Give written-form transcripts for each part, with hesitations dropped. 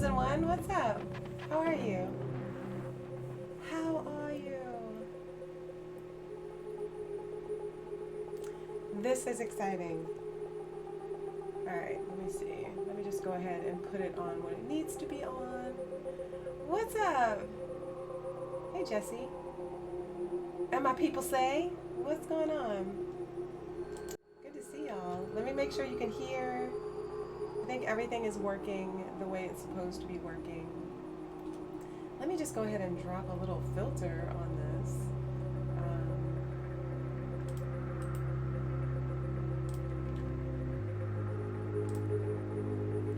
Chosen One, what's up? How are you? How are you? This is exciting. Alright, let me see. Let me just go ahead and put it on what it needs to be on. What's up? Hey, Jesse. And my people say, what's going on? Good to see y'all. Let me make sure you can hear. I think everything is working the way it's supposed to be working. Let me just go ahead and drop a little filter on this.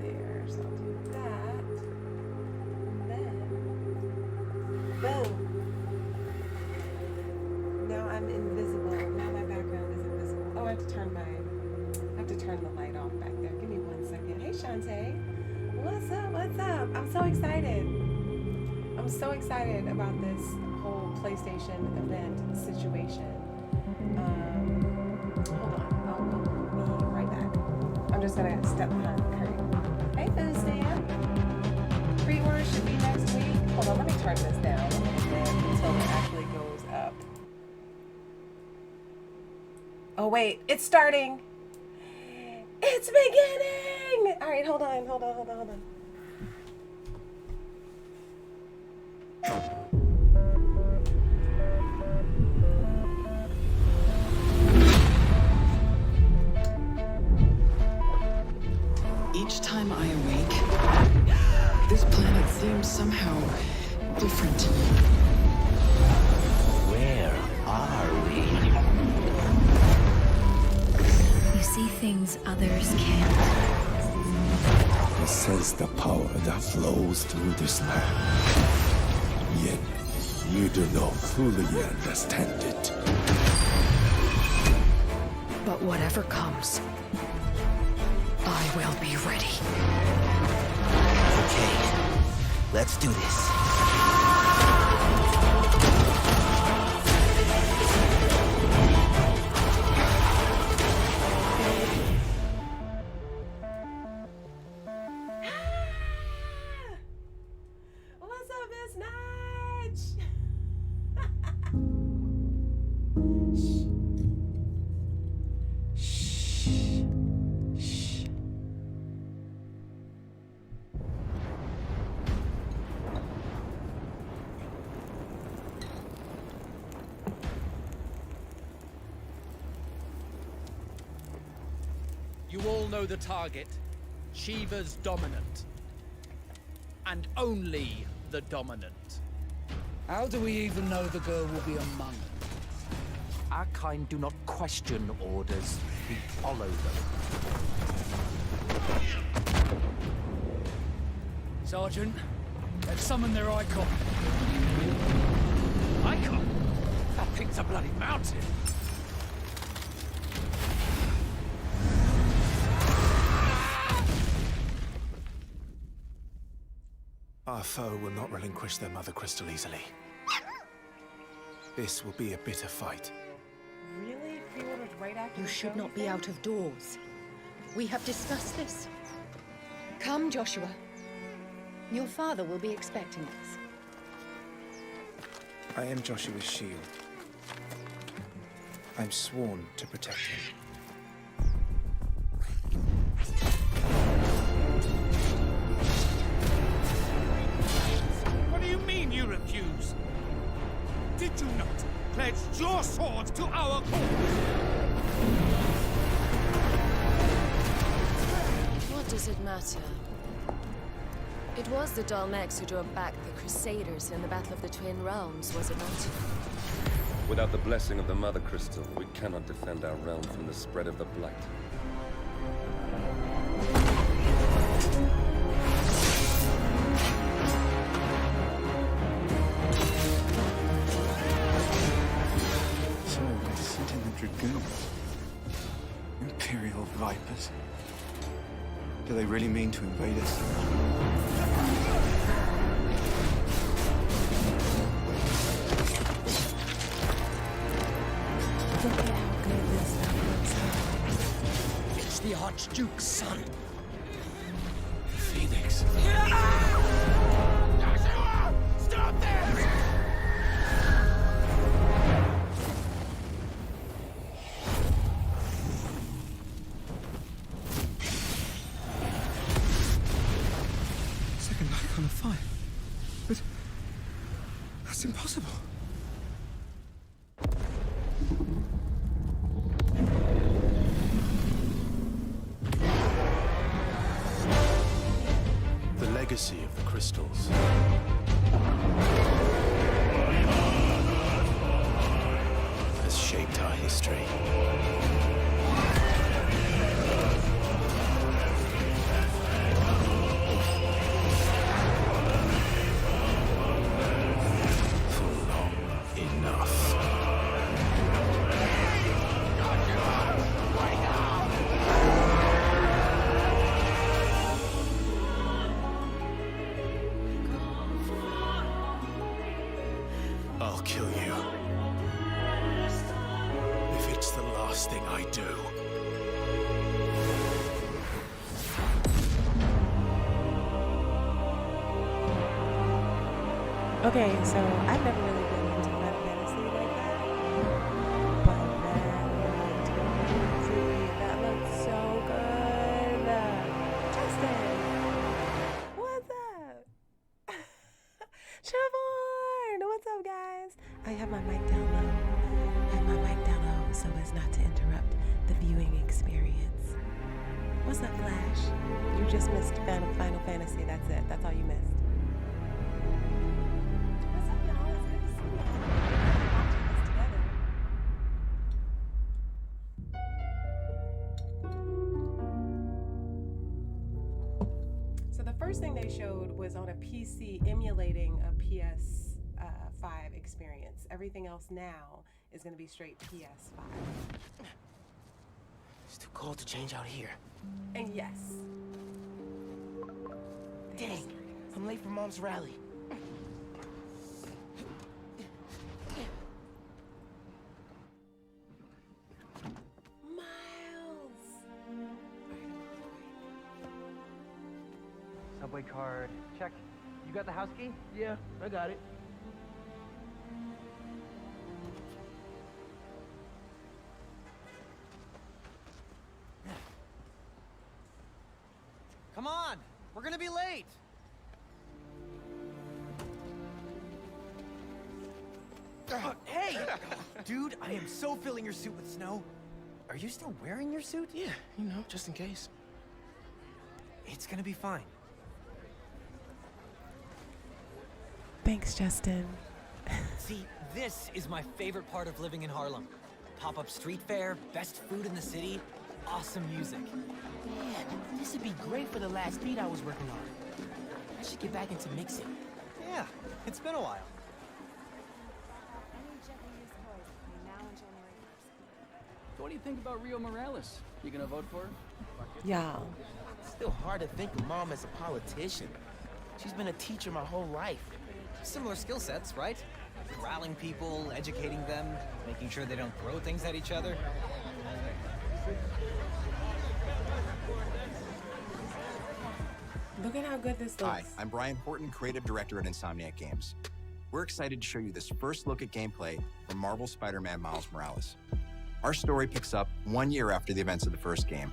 There, so I'll do that. And then, boom. Now I'm invisible. Now my background is invisible. Oh, I have to turn the light off back there. Give me 1 second. Hey, Shantae. What's up? What's up? I'm so excited. I'm so excited about this whole PlayStation event situation. Hold on. I'll be right back. I'm just going to step behind the curtain. Hey, Food Stand. Pre-order should be next week. Hold on. Let me turn this down a little bit until it actually goes up. Oh, wait. It's starting. It's beginning! All right, hold on. Each time I awake, this planet seems somehow different. Where are we? You see things others can't. I sense the power that flows through this land. Yet, you do not fully understand it. But whatever comes, I will be ready. Okay, let's do this. What's up, Miss Nudge? Shh. You all know the target. Shiva's dominant. And only the dominant. How do we even know the girl will be among us? Our kind do not question orders. We follow them. Sergeant, let's summon their icon. Icon? That thing's a bloody mountain. Our foe will not relinquish their mother crystal easily. This will be a bitter fight. Really? Pre-ordered right after You the should show, not be think? out of doors. We have discussed this. Come, Joshua. Your father will be expecting us. I am Joshua's shield. I'm sworn to protect him. What do you mean you refuse? Did you not pledge your sword to our cause? What does it matter? It was the Dalmex who drove back the Crusaders in the Battle of the Twin Realms, was it not? Without the blessing of the Mother Crystal, we cannot defend our realm from the spread of the Blight. So they sent in the Dragoons. Imperial Vipers. Do they really mean to invade us? It's the Archduke's son. The Phoenix. legacy of the crystals. Has shaped our history. For long enough. I'll kill you. If it's the last thing I do. Okay, so I've never really been into Final Fantasy like that. But that looked so good. Justin, what's up? Siobhan, what's up, guys? I have my mic down low. I have my mic down low so as not to interrupt the viewing experience. What's up, Flash? You just missed Final Fantasy. That's it. That's all you missed. What's up, y'all? It's good to see you. We're watching this together. So the first thing they showed was on a PC emulating a PS5 experience. Everything else now is going to be straight PS5. It's too cold to change out here. And yes. Dang, I'm late for Mom's rally. Miles! Subway card, check. You got the house key? Yeah, I got it. Come on! We're gonna be late! Hey! Dude, I am so filling your suit with snow. Are you still wearing your suit? Yeah, you know, just in case. It's gonna be fine. Thanks, Justin. See, this is my favorite part of living in Harlem. Pop-up street fair, best food in the city, awesome music. Man, this would be great for the last beat I was working on. I should get back into mixing. Yeah, it's been a while. So what do you think about Rio Morales? You gonna vote for her? Yeah. It's still hard to think of Mom as a politician. She's been a teacher my whole life. Similar skill sets, right? Corralling people, educating them, making sure they don't throw things at each other. Look at how good this looks. Hi, I'm Brian Horton, Creative Director at Insomniac Games. We're excited to show you this first look at gameplay from Marvel's Spider-Man Miles Morales. Our story picks up 1 year after the events of the first game,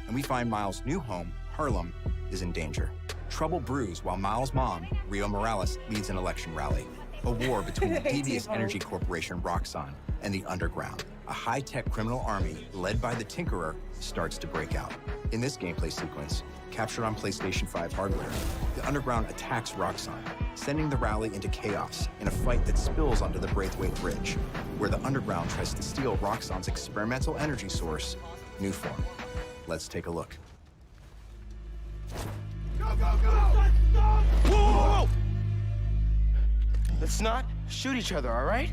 and we find Miles' new home, Harlem, is in danger. Trouble brews while Miles' mom, Rio Morales, leads an election rally. A war between the devious energy corporation Roxxon and the Underground. A high-tech criminal army led by the Tinkerer starts to break out. In this gameplay sequence, captured on PlayStation 5 hardware, the Underground attacks Roxxon, sending the rally into chaos in a fight that spills onto the Braithwaite Bridge, where the Underground tries to steal Roxxon's experimental energy source, Newform. Let's take a look. Go, go, go! Whoa, whoa, whoa! Let's not shoot each other, all right?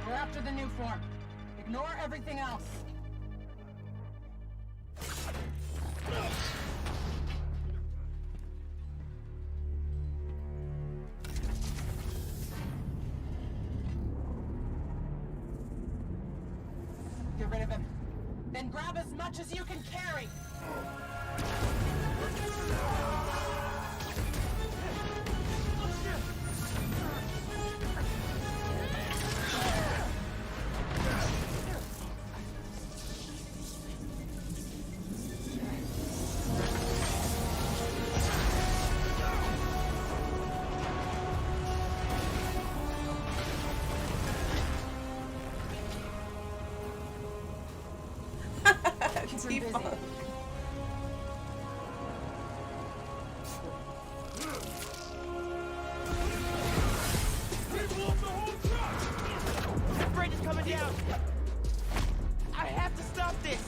We're after the new form. Ignore everything else. Get rid of him. Then grab as much as you can carry. is it? That bridge is coming down! I have to stop this!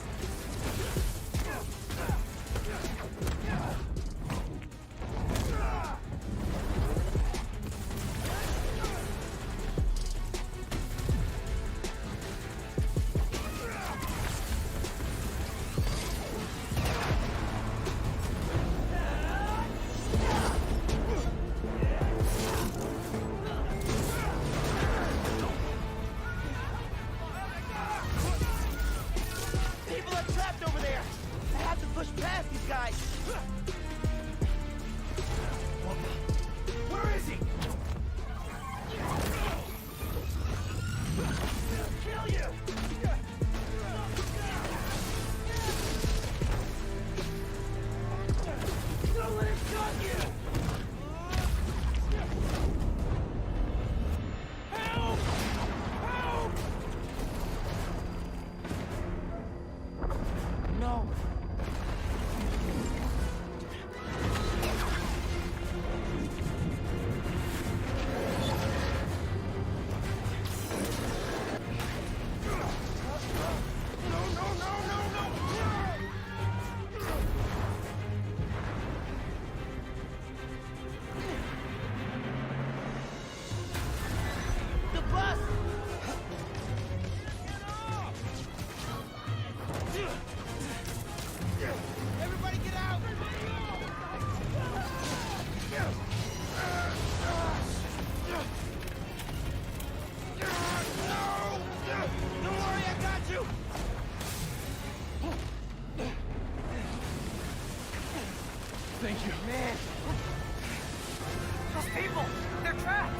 People are trapped over there! I have to push past these guys! Where is he? Kill you! Don't let him shot you! Help! Help! No. The bus! Everybody get out! No! Don't worry, I got you! Thank you. Man! Those people! They're trapped!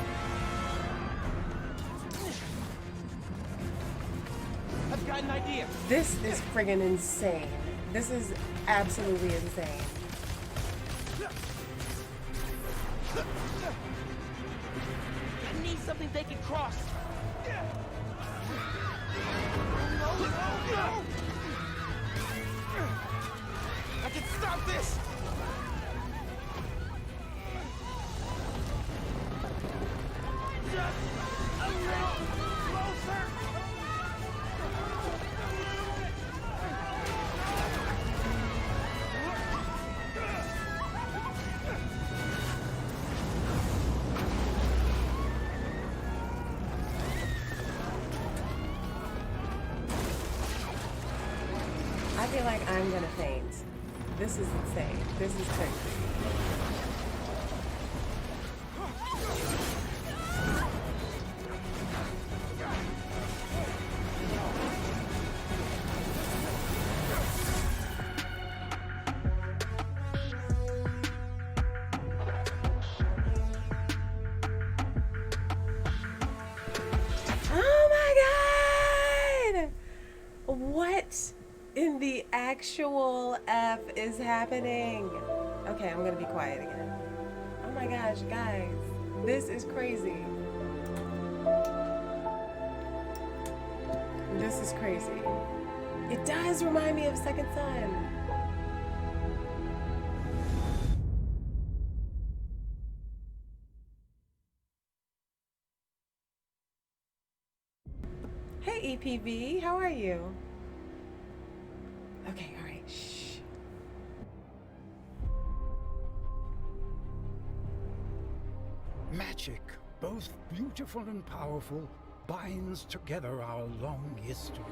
I've got an idea! This is friggin' insane. This is absolutely insane. I need something they can cross! No! I can stop this! Just a little closer! I feel like I'm gonna faint. This is insane. This is crazy. Oh my god! What in the actual F is happening? Okay, I'm gonna be quiet again. Oh my gosh, guys, this is crazy. This is crazy. It does remind me of Second Son. Hey EPV, how are you? Okay, all right, shh. Magic, both beautiful and powerful, binds together our long history.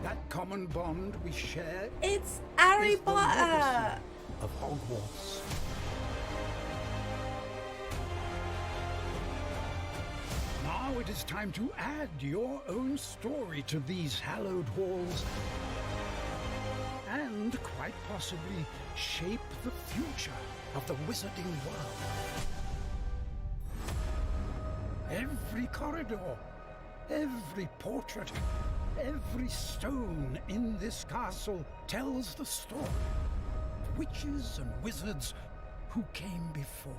That common bond we share. It's Harry is the Potter legacy of Hogwarts. Now it is time to add your own story to these hallowed halls and quite possibly shape the future of the wizarding world. Every corridor, every portrait, every stone in this castle tells the story of witches and wizards who came before.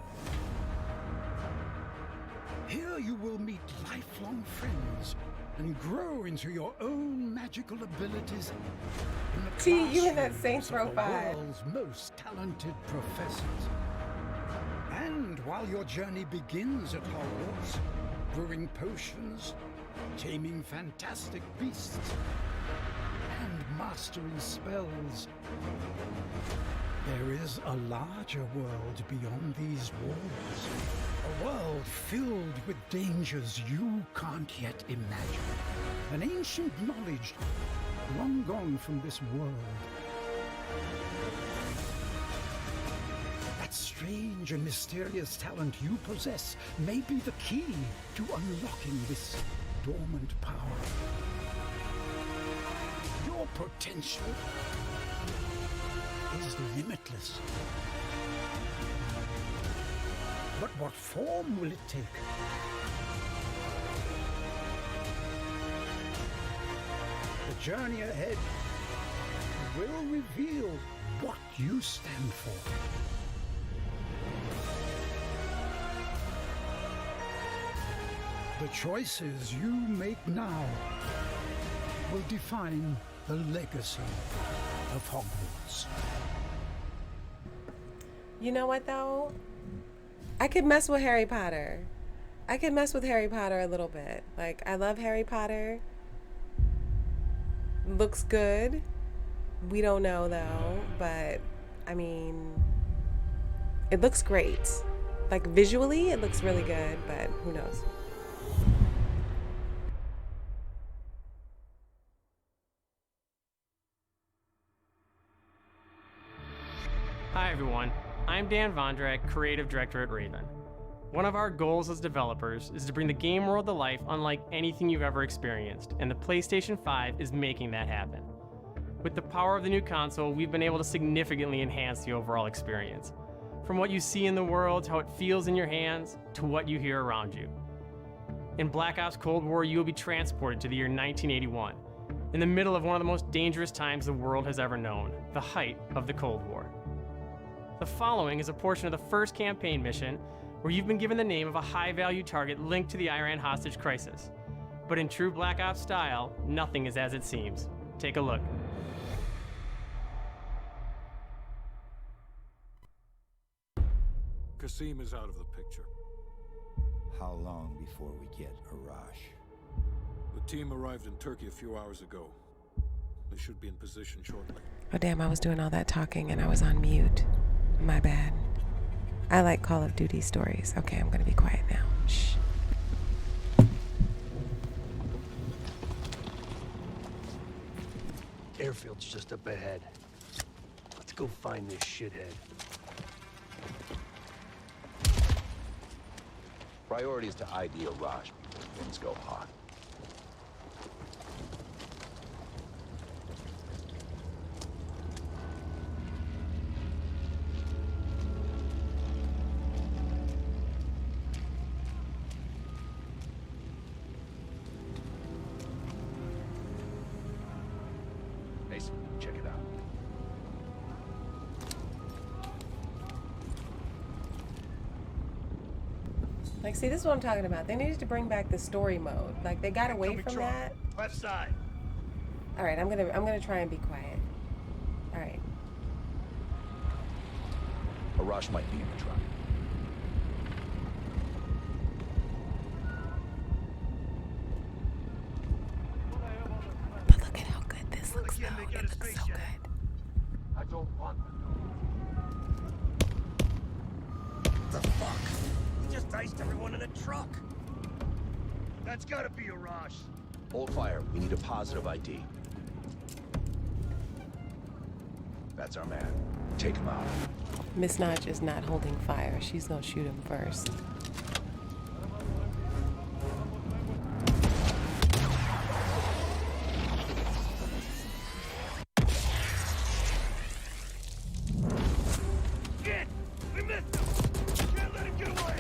Here you will meet lifelong friends and grow into your own magical abilities in the See, you in that classrooms Saints Row of the 5. world's most talented professors. And while your journey begins at Hogwarts, brewing potions, taming fantastic beasts, and mastering spells, there is a larger world beyond these walls. A world filled with dangers you can't yet imagine. An ancient knowledge long gone from this world. That strange and mysterious talent you possess may be the key to unlocking this dormant power. Your potential is limitless. But what form will it take? The journey ahead will reveal what you stand for. The choices you make now will define the legacy of Hogwarts. You know what though? I could mess with Harry Potter. I could mess with Harry Potter a little bit. Like, I love Harry Potter. Looks good. We don't know though, but I mean, it looks great. Like visually, it looks really good, but who knows? Hi everyone, I'm Dan Vondrak, Creative Director at Raven. One of our goals as developers is to bring the game world to life unlike anything you've ever experienced, and the PlayStation 5 is making that happen. With the power of the new console, we've been able to significantly enhance the overall experience. From what you see in the world, to how it feels in your hands, to what you hear around you. In Black Ops Cold War, you will be transported to the year 1981, in the middle of one of the most dangerous times the world has ever known, the height of the Cold War. The following is a portion of the first campaign mission where you've been given the name of a high-value target linked to the Iran hostage crisis. But in true Black Ops style, nothing is as it seems. Take a look. Kasim is out of the picture. How long before we get Arash? The team arrived in Turkey a few hours ago. They should be in position shortly. Oh damn, I was doing all that talking and I was on mute. My bad. I like Call of Duty stories. Okay, I'm gonna be quiet now. Shh. Airfield's just up ahead. Let's go find this shithead. Priority is to ID Arash before things go hot. Mason, check it out. Like, see, this is what I'm talking about. They needed to bring back the story mode. Like, they got away from that. Left side. All right, I'm gonna try and be quiet. All right. Arash might be in the truck. But look at how good this looks, though. It looks so good. I don't want The fuck? We just iced everyone in the truck. That's gotta be Arash. Hold fire. We need a positive ID. That's our man. Take him out. Miss Notch is not holding fire. She's gonna shoot him first. Shit! We missed him! Can't let him get away!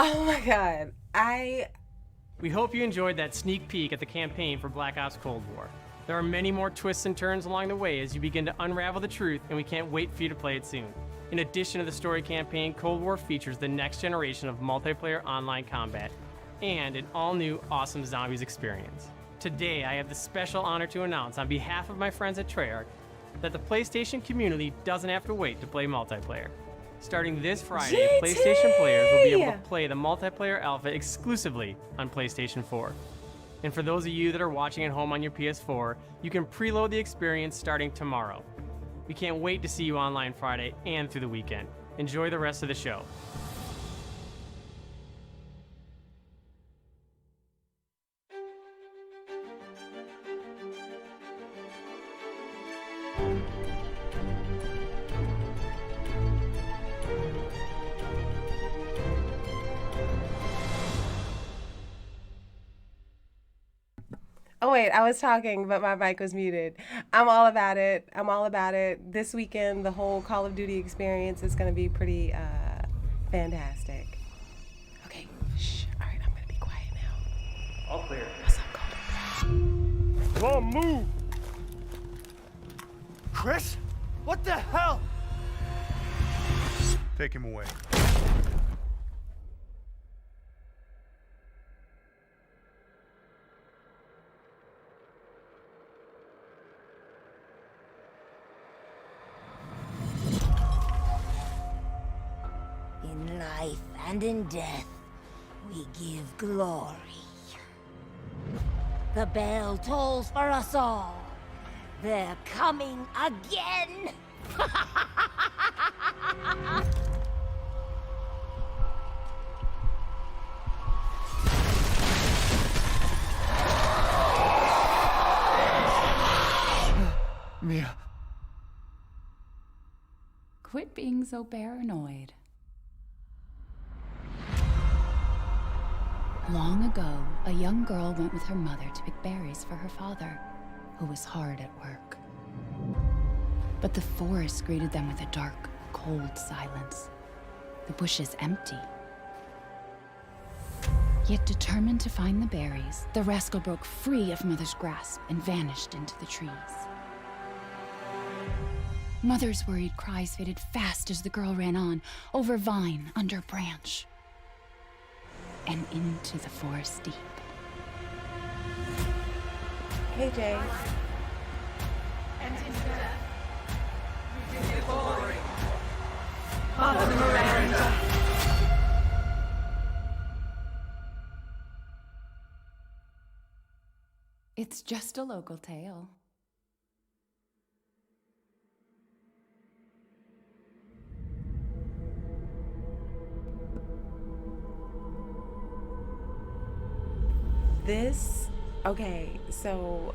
Oh my god. We hope you enjoyed that sneak peek at the campaign for Black Ops Cold War. There are many more twists and turns along the way as you begin to unravel the truth, and we can't wait for you to play it soon. In addition to the story campaign, Cold War features the next generation of multiplayer online combat and an all-new awesome zombies experience. Today, I have the special honor to announce on behalf of my friends at Treyarch that the PlayStation community doesn't have to wait to play multiplayer. Starting this Friday, PlayStation players will be able to play the multiplayer alpha exclusively on PlayStation 4. And for those of you that are watching at home on your PS4, you can preload the experience starting tomorrow. We can't wait to see you online Friday and through the weekend. Enjoy the rest of the show. Oh wait, I was talking, but my mic was muted. I'm all about it. I'm all about it. This weekend, the whole Call of Duty experience is going to be pretty fantastic. Okay, shh. All right, I'm going to be quiet now. All clear. What's up, Golden? Come on, move! Chris? What the hell? Take him away. In life and in death, we give glory. The bell tolls for us all. They're coming again! Mia. Quit being so paranoid. Long ago, a young girl went with her mother to pick berries for her father, who was hard at work. But the forest greeted them with a dark, cold silence. The bushes empty. Yet determined to find the berries, the rascal broke free of Mother's grasp and vanished into the trees. Mother's worried cries faded fast as the girl ran on, over vine, under branch, and into the forest deep. Hey, Jay. And in death, we give glory. Mother Miranda. It's just a local tale. Okay, so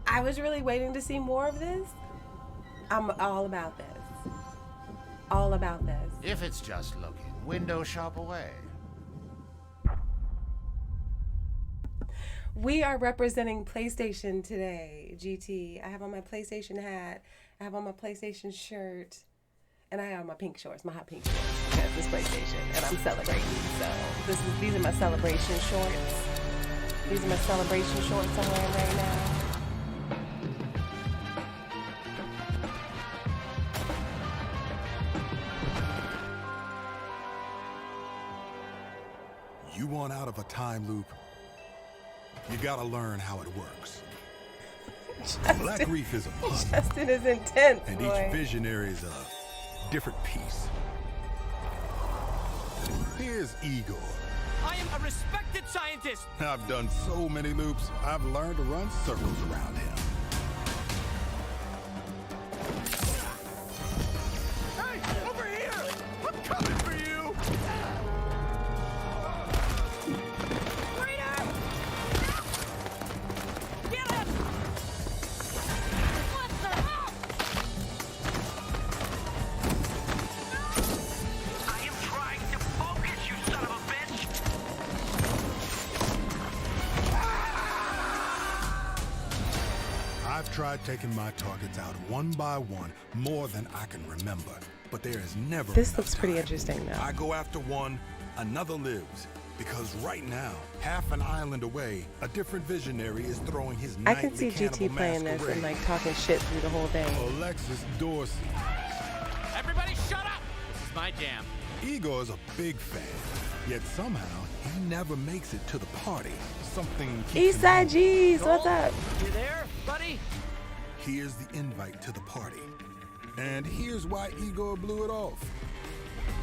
I was really waiting to see more of this. I'm all about this. All about this. If it's just looking, window shop away. We are representing PlayStation today, GT. I have on my PlayStation hat. I have on my PlayStation shirt. And I have my pink shorts, my hot pink shorts. Because it's PlayStation, and I'm celebrating. So these are my celebration shorts. These are my celebration shorts I'm wearing right now. You want out of a time loop? You gotta learn how it works. Black Reef is a puzzle. Justin is intense, and boy. each visionary is a different piece. Here's Igor. I am a respected scientist! I've done so many loops, I've learned to run circles around him. Hey, over here! I'm coming for you! Raider! Get him! What the hell? I am trying to focus, you son of a bitch! I've tried taking my targets out one by one more than I can remember, but there is never This enough looks pretty time. interesting now. I go after one, another lives. Because right now, half an island away, a different visionary is throwing his I nightly can see cannibal GT playing this and masquerade. like talking shit through the whole thing. Alexis Dorsey. Everybody shut up! This is my jam. Igor is a big fan, yet somehow he never makes it to the party. Something keeps him Eastside home. G's, what's up? You there, buddy? Here's the invite to the party. And here's why Igor blew it off.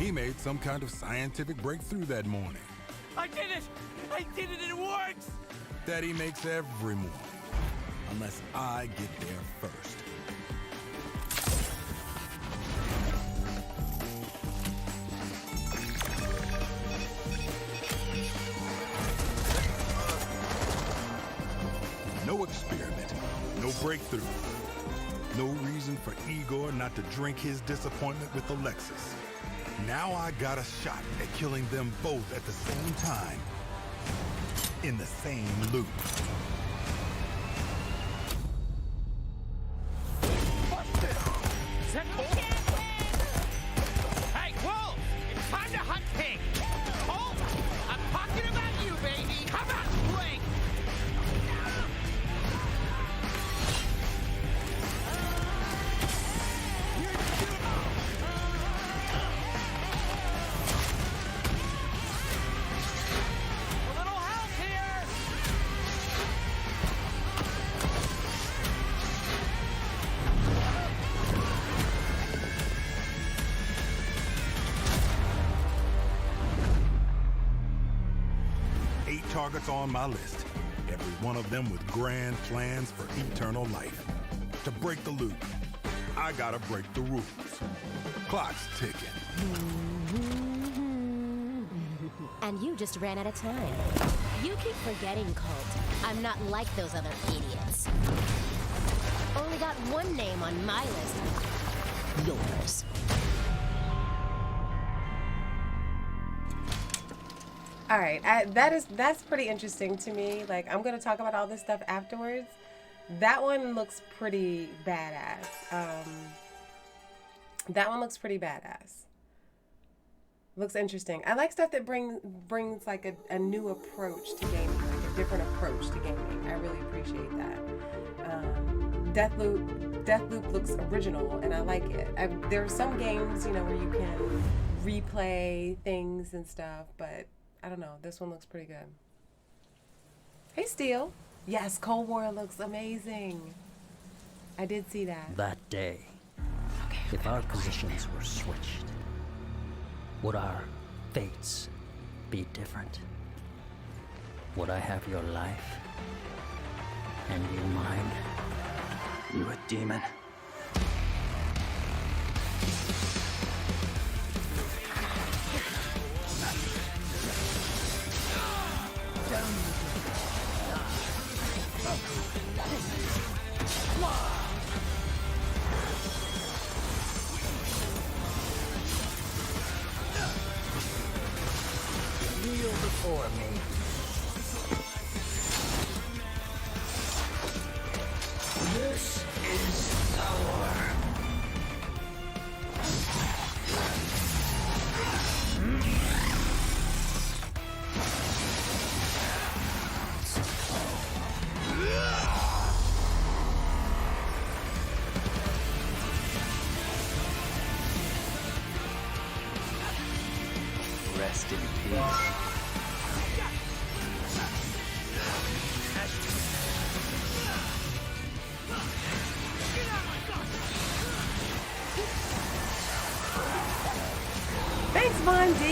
He made some kind of scientific breakthrough that morning. I did it! I did it, it works! That he makes every morning. Unless I get there first. No experiment, no breakthrough. No reason for Igor not to drink his disappointment with Alexis. Now I got a shot at killing them both at the same time. In the same loop. Hey, Wolf! It's time to hunt pig! Wolf! I'm talking about you, baby! Come on, blink! A little help here! 8 targets on my list. Every one of them with grand plans for eternal life. To break the loop, I gotta break the rules. Clock's ticking. And you just ran out of time. You keep forgetting, Colt. I'm not like those other idiots. Only got one name on my list. Yours. All right, that's pretty interesting to me. Like, I'm gonna talk about all this stuff afterwards. That one looks pretty badass. That one looks pretty badass. Looks interesting. I like stuff that brings like a new approach to gaming, like a different approach to gaming. I really appreciate that. Deathloop looks original, and I like it. There are some games, you know, where you can replay things and stuff, but I don't know. This one looks pretty good. Hey, Steel. Yes, Cold War looks amazing. I did see that. That day, if our positions were switched, would our fates be different? Would I have your life and you mine? You a demon? Kneel before me. This is power. Rest in peace. Thanks, Von D.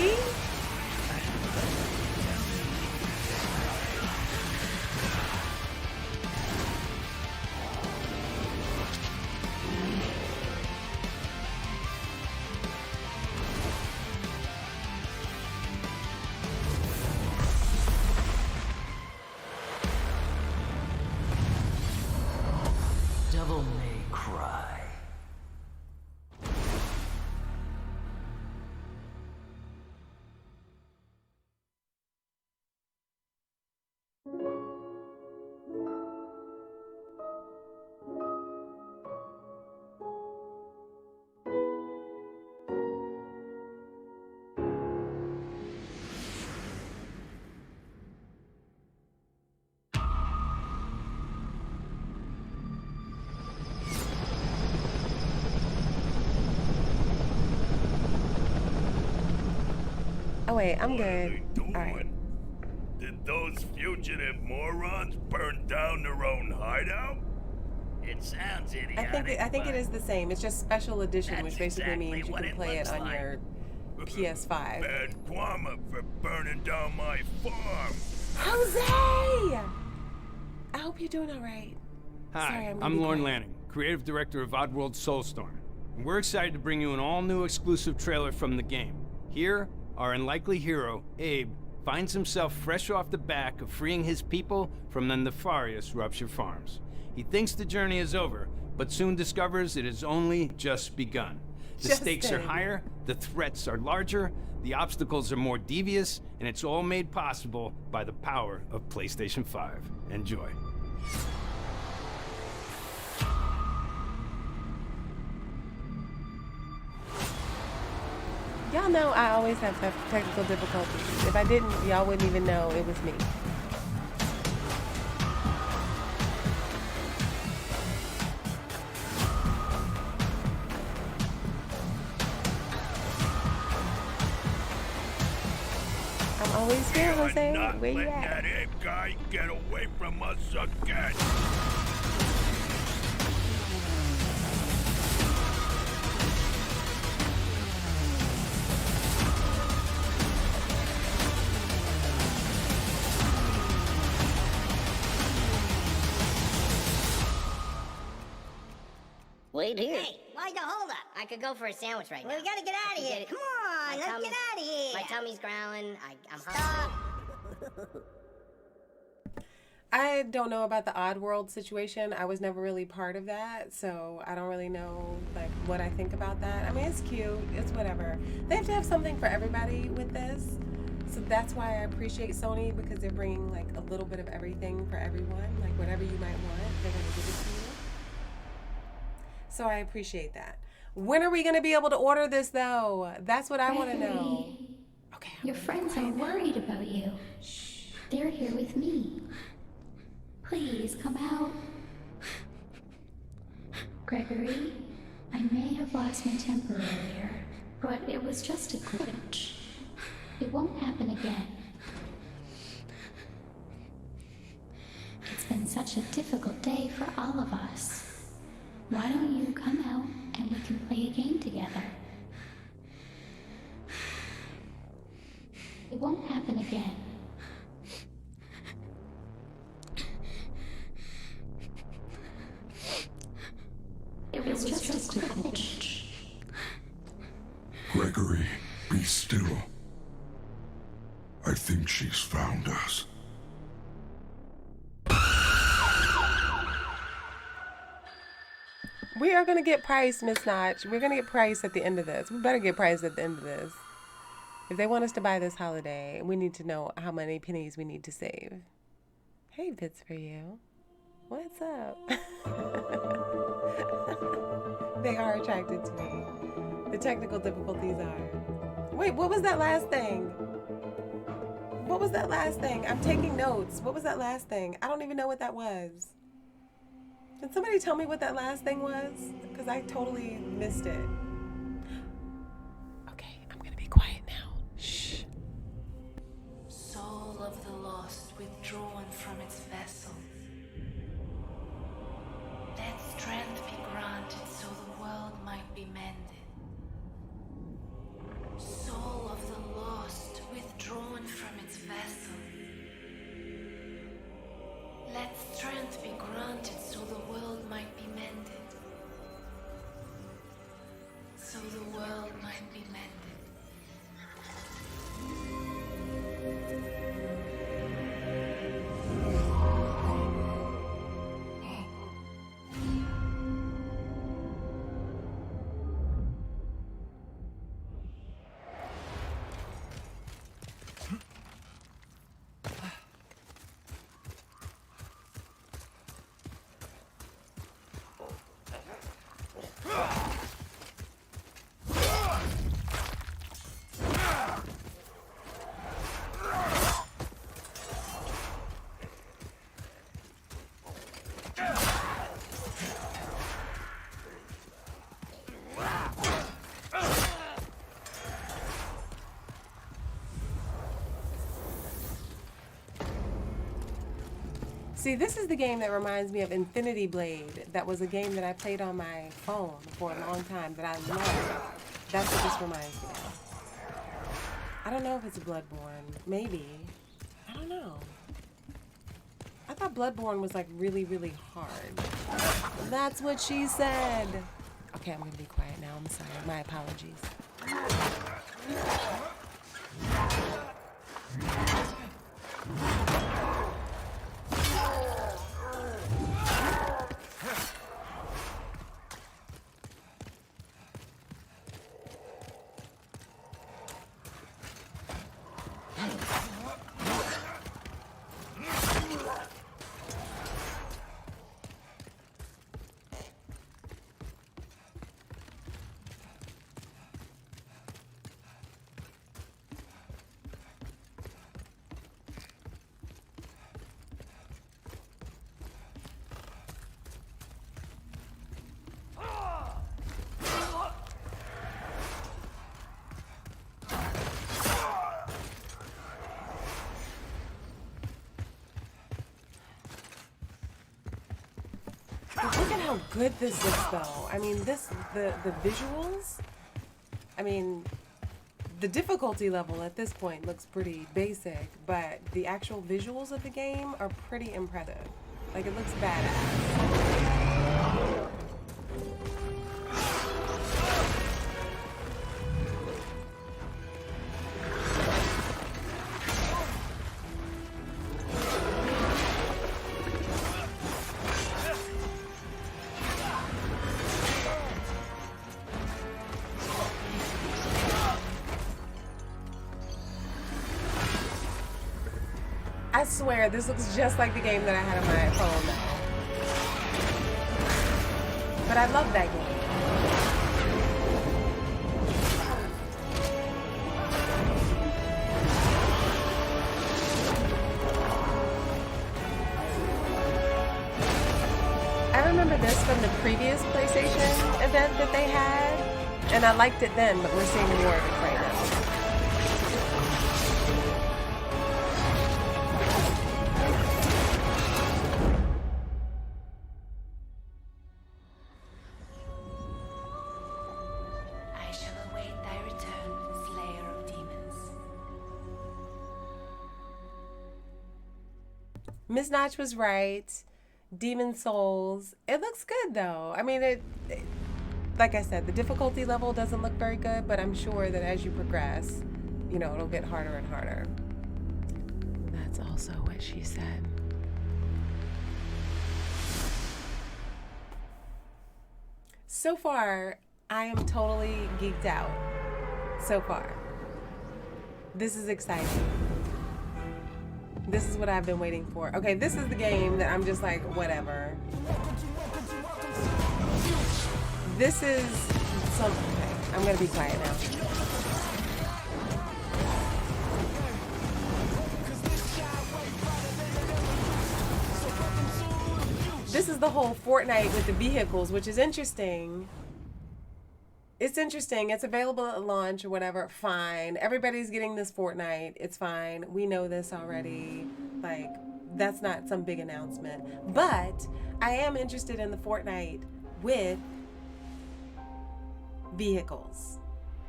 Devil may cry. Oh wait, I'm good. Alright. Did those fugitive morons burn down their own hideout? It sounds idiotic. I think it is the same. It's just special edition, which basically exactly means you what can it play it looks on like. your PS5. Bad Guama for burning down my farm. Jose! I hope you're doing alright. Hi, I'm Lorne Lanning, creative director of Oddworld Soulstorm. And we're excited to bring you an all-new exclusive trailer from the game. Here, our unlikely hero, Abe, finds himself fresh off the back of freeing his people from the nefarious Rupture Farms. He thinks the journey is over, but soon discovers it has only just begun. The stakes are higher, the threats are larger, the obstacles are more devious, and it's all made possible by the power of PlayStation 5. Enjoy. Y'all know I always have technical difficulties. If I didn't, y'all wouldn't even know it was me. I'm always here, Jose. Not Where you letting at? that Abe guy get away from us again. Wait here. Hey, why the hold up? I could go for a sandwich right now. We gotta get out of here. Come on, let's get out of here. My tummy's growling. I'm hungry. I don't know about the Oddworld situation. I was never really part of that, so I don't really know like what I think about that. I mean, it's cute. It's whatever. They have to have something for everybody with this. So that's why I appreciate Sony, because they're bringing like a little bit of everything for everyone. Like whatever you might want, they're going to give it to you. So I appreciate that. When are we going to be able to order this, though? That's what I want to know. Okay. Your friends are worried about you. Shh. They're here with me. Please come out. Gregory, I may have lost my temper earlier, but it was just a glitch. It won't happen again. It's been such a difficult day for all of us. Why don't you come out and we can play a game together? It won't happen again. It was just a glitch. Gregory, be still. I think she's found us. We are going to get Price, Miss Notch. We're going to get Price at the end of this. We better get Price at the end of this. If they want us to buy this holiday, we need to know how many pennies we need to save. Hey, Bits for You. What's up? They are attracted to me. The technical difficulties are. Wait, what was that last thing? What was that last thing? I'm taking notes. What was that last thing? I don't even know what that was. Can somebody tell me what that last thing was? Because I totally missed it. Okay, I'm going to be quiet now. Shh. Soul of the lost withdrawn from its vessel. Let strength be granted so the world might be mended. Soul of the lost withdrawn from its vessel. Let strength be granted so the world might be mended. See, this is the game that reminds me of Infinity Blade. That was a game that I played on my phone for a long time that I love. That's what this reminds me of. I don't know if it's Bloodborne. Maybe. I don't know. I thought Bloodborne was like really, really hard. That's what she said. Okay, I'm gonna be quiet now. I'm sorry. My apologies. Look at how good this looks, though. I mean, the visuals. I mean, the difficulty level at this point looks pretty basic, but the actual visuals of the game are pretty impressive. Like, it looks badass. I swear, this looks just like the game that I had on my phone now. But I love that game. I remember this from the previous PlayStation event that they had, and I liked it then, but we're seeing more of it right now. Miss Notch was right. Demon Souls. It looks good though. I mean, it like I said, the difficulty level doesn't look very good, but I'm sure that as you progress, you know, it'll get harder and harder. That's also what she said. So far, I am totally geeked out. So far. This is exciting. This is what I've been waiting for. Okay, this is the game that I'm just like, whatever. This is so, okay, I'm gonna be quiet now. This is the whole Fortnite with the vehicles, which is interesting. It's interesting. It's available at launch or whatever. Fine. Everybody's getting this Fortnite. It's fine. We know this already. Like, that's not some big announcement. But I am interested in the Fortnite with vehicles.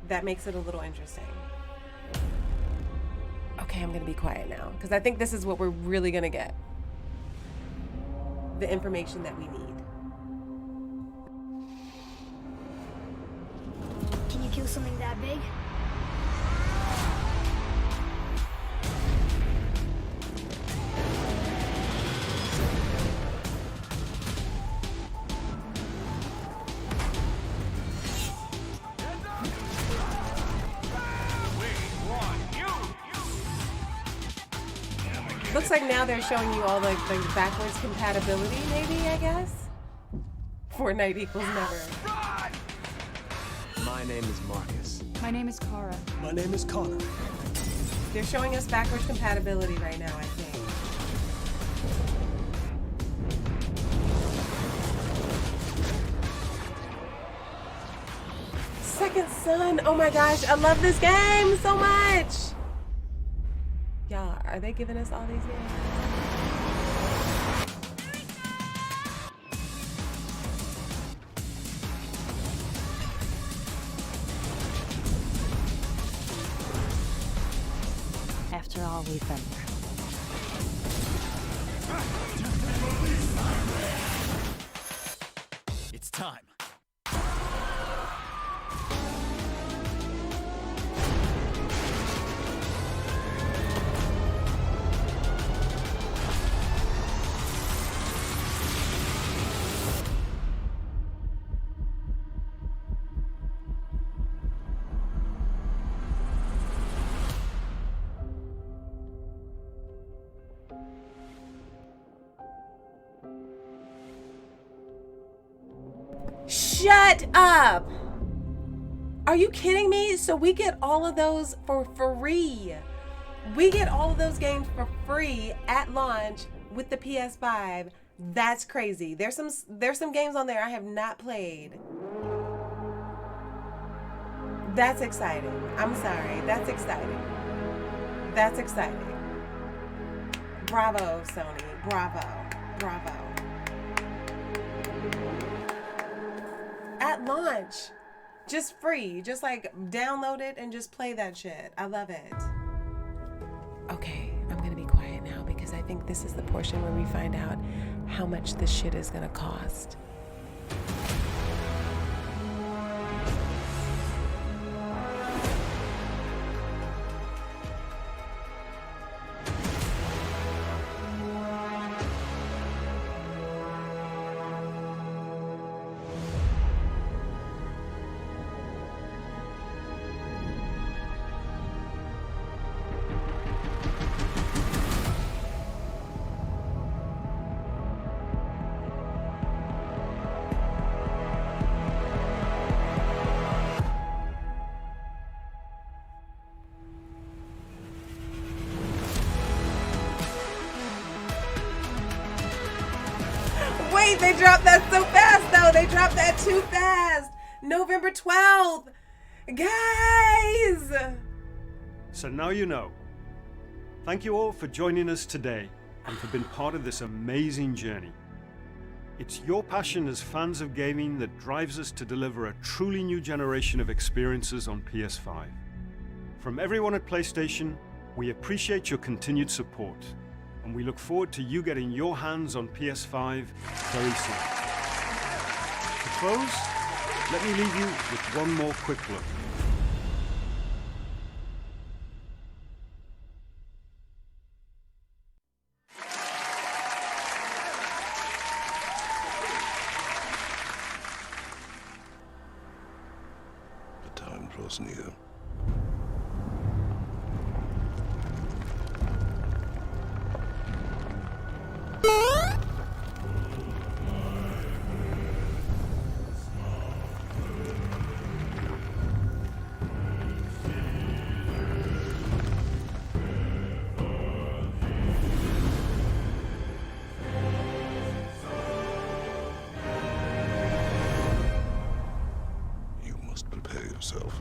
That makes it a little interesting. Okay, I'm going to be quiet now because I think this is what we're really going to get. The information that we need. Can you kill something that big? Looks like now they're showing you all like the backwards compatibility, maybe, I guess? Fortnite equals never. My name is Marcus. My name is Kara. My name is Connor. They're showing us backwards compatibility right now, I think. Second Son. Oh my gosh, I love this game so much. Y'all, are they giving us all these games? all, Ethan. It's time. Shut up! Are you kidding me? So we get all of those for free. We get all of those games for free at launch with the PS5. That's crazy. There's some games on there I have not played. That's exciting. I'm sorry. That's exciting. That's exciting. Bravo, Sony. Bravo. Bravo. At launch. Just free. Just like download it and just play that shit. I love it. Okay, I'm gonna be quiet now because I think this is the portion where we find out how much this shit is gonna cost. Wait, they dropped that so fast though. They dropped that too fast. November 12th. Guys! So now you know. Thank you all for joining us today and for being part of this amazing journey. It's your passion as fans of gaming that drives us to deliver a truly new generation of experiences on PS5. From everyone at PlayStation, we appreciate your continued support, and we look forward to you getting your hands on PS5 very soon. To close, let me leave you with one more quick look. The time draws near. You must prepare yourself.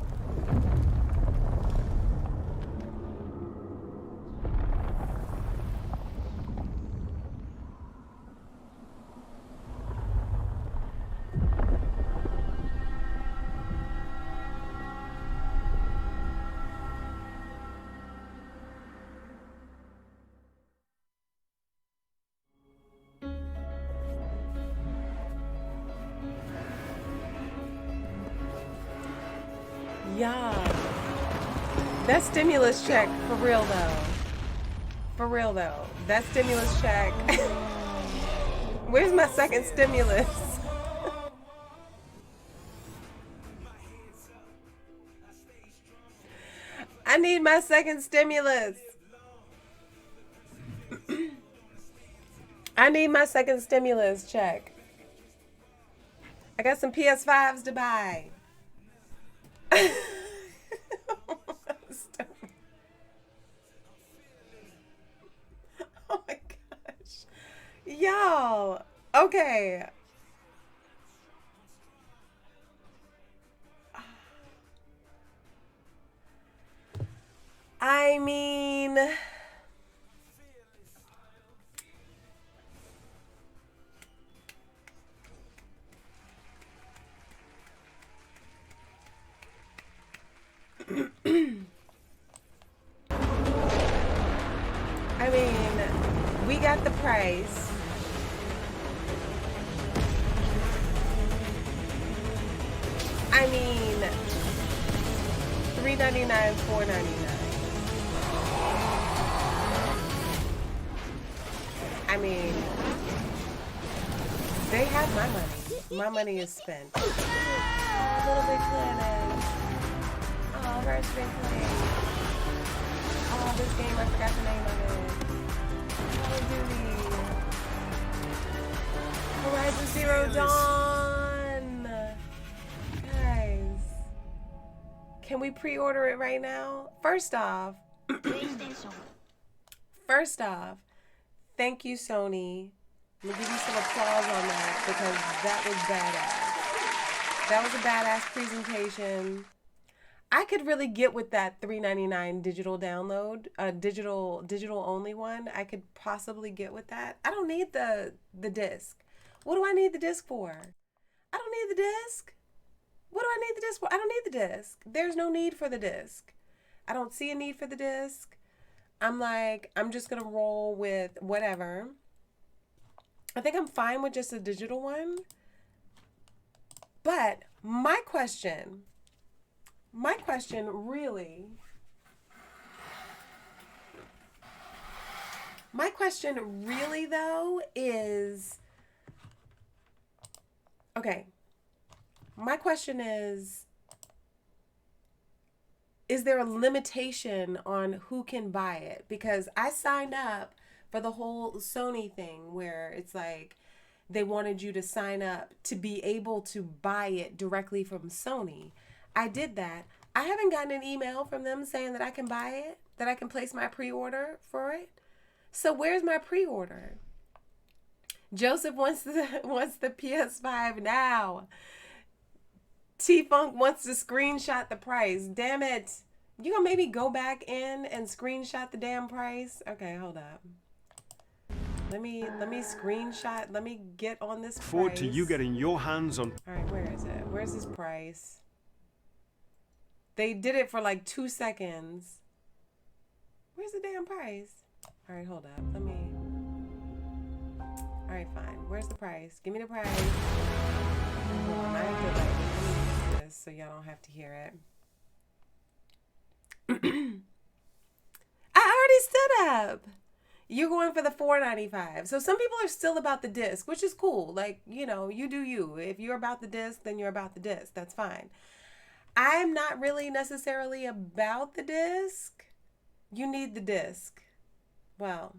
Yeah. That stimulus check, for real though. For real though. That stimulus check. Where's my second stimulus? I need my second stimulus. I need my second stimulus check. I got some PS5s to buy. Oh my gosh. Y'all. Okay. I mean, price. I mean, $3.99, $4.99. I mean, they have my money. My money is spent. Oh, Little Big Planet. Oh, First Big Planet. Oh, this game, I forgot the name of it. Call of Duty. Horizon Zero Dawn. Guys, can we pre-order it right now? First off, thank you, Sony. I'm gonna give you some applause on that because that was badass. That was a badass presentation. I could really get with that $3.99 digital download, digital only one. I could possibly get with that. I don't need the disc. What do I need the disc for? I don't need the disc. What do I need the disc for? I don't need the disc. There's no need for the disc. I don't see a need for the disc. I'm like, I'm just gonna roll with whatever. I think I'm fine with just a digital one. But my question really though is, okay, my question is there a limitation on who can buy it? Because I signed up for the whole Sony thing where it's like they wanted you to sign up to be able to buy it directly from Sony. I did that. I haven't gotten an email from them saying that I can buy it, that I can place my pre-order for it. So where's my pre-order? Joseph wants the PS5 now. T-Funk wants to screenshot the price. Damn it. You gonna maybe go back in and screenshot the damn price? Okay, hold up. Let me screenshot. Let me get on this price. Forward to you getting your hands on. All right, where is it? Where's this price? They did it for like 2 seconds. Where's the damn price? All right, hold up. Let me. All right, fine. Where's the price? Give me the price. Hold on, I have to like use this so y'all don't have to hear it. I already stood up. You're going for the $4.95. So some people are still about the disc, which is cool. Like, you know, you do you. If you're about the disc, then you're about the disc. That's fine. I'm not really necessarily about the disc. You need the disc. Well,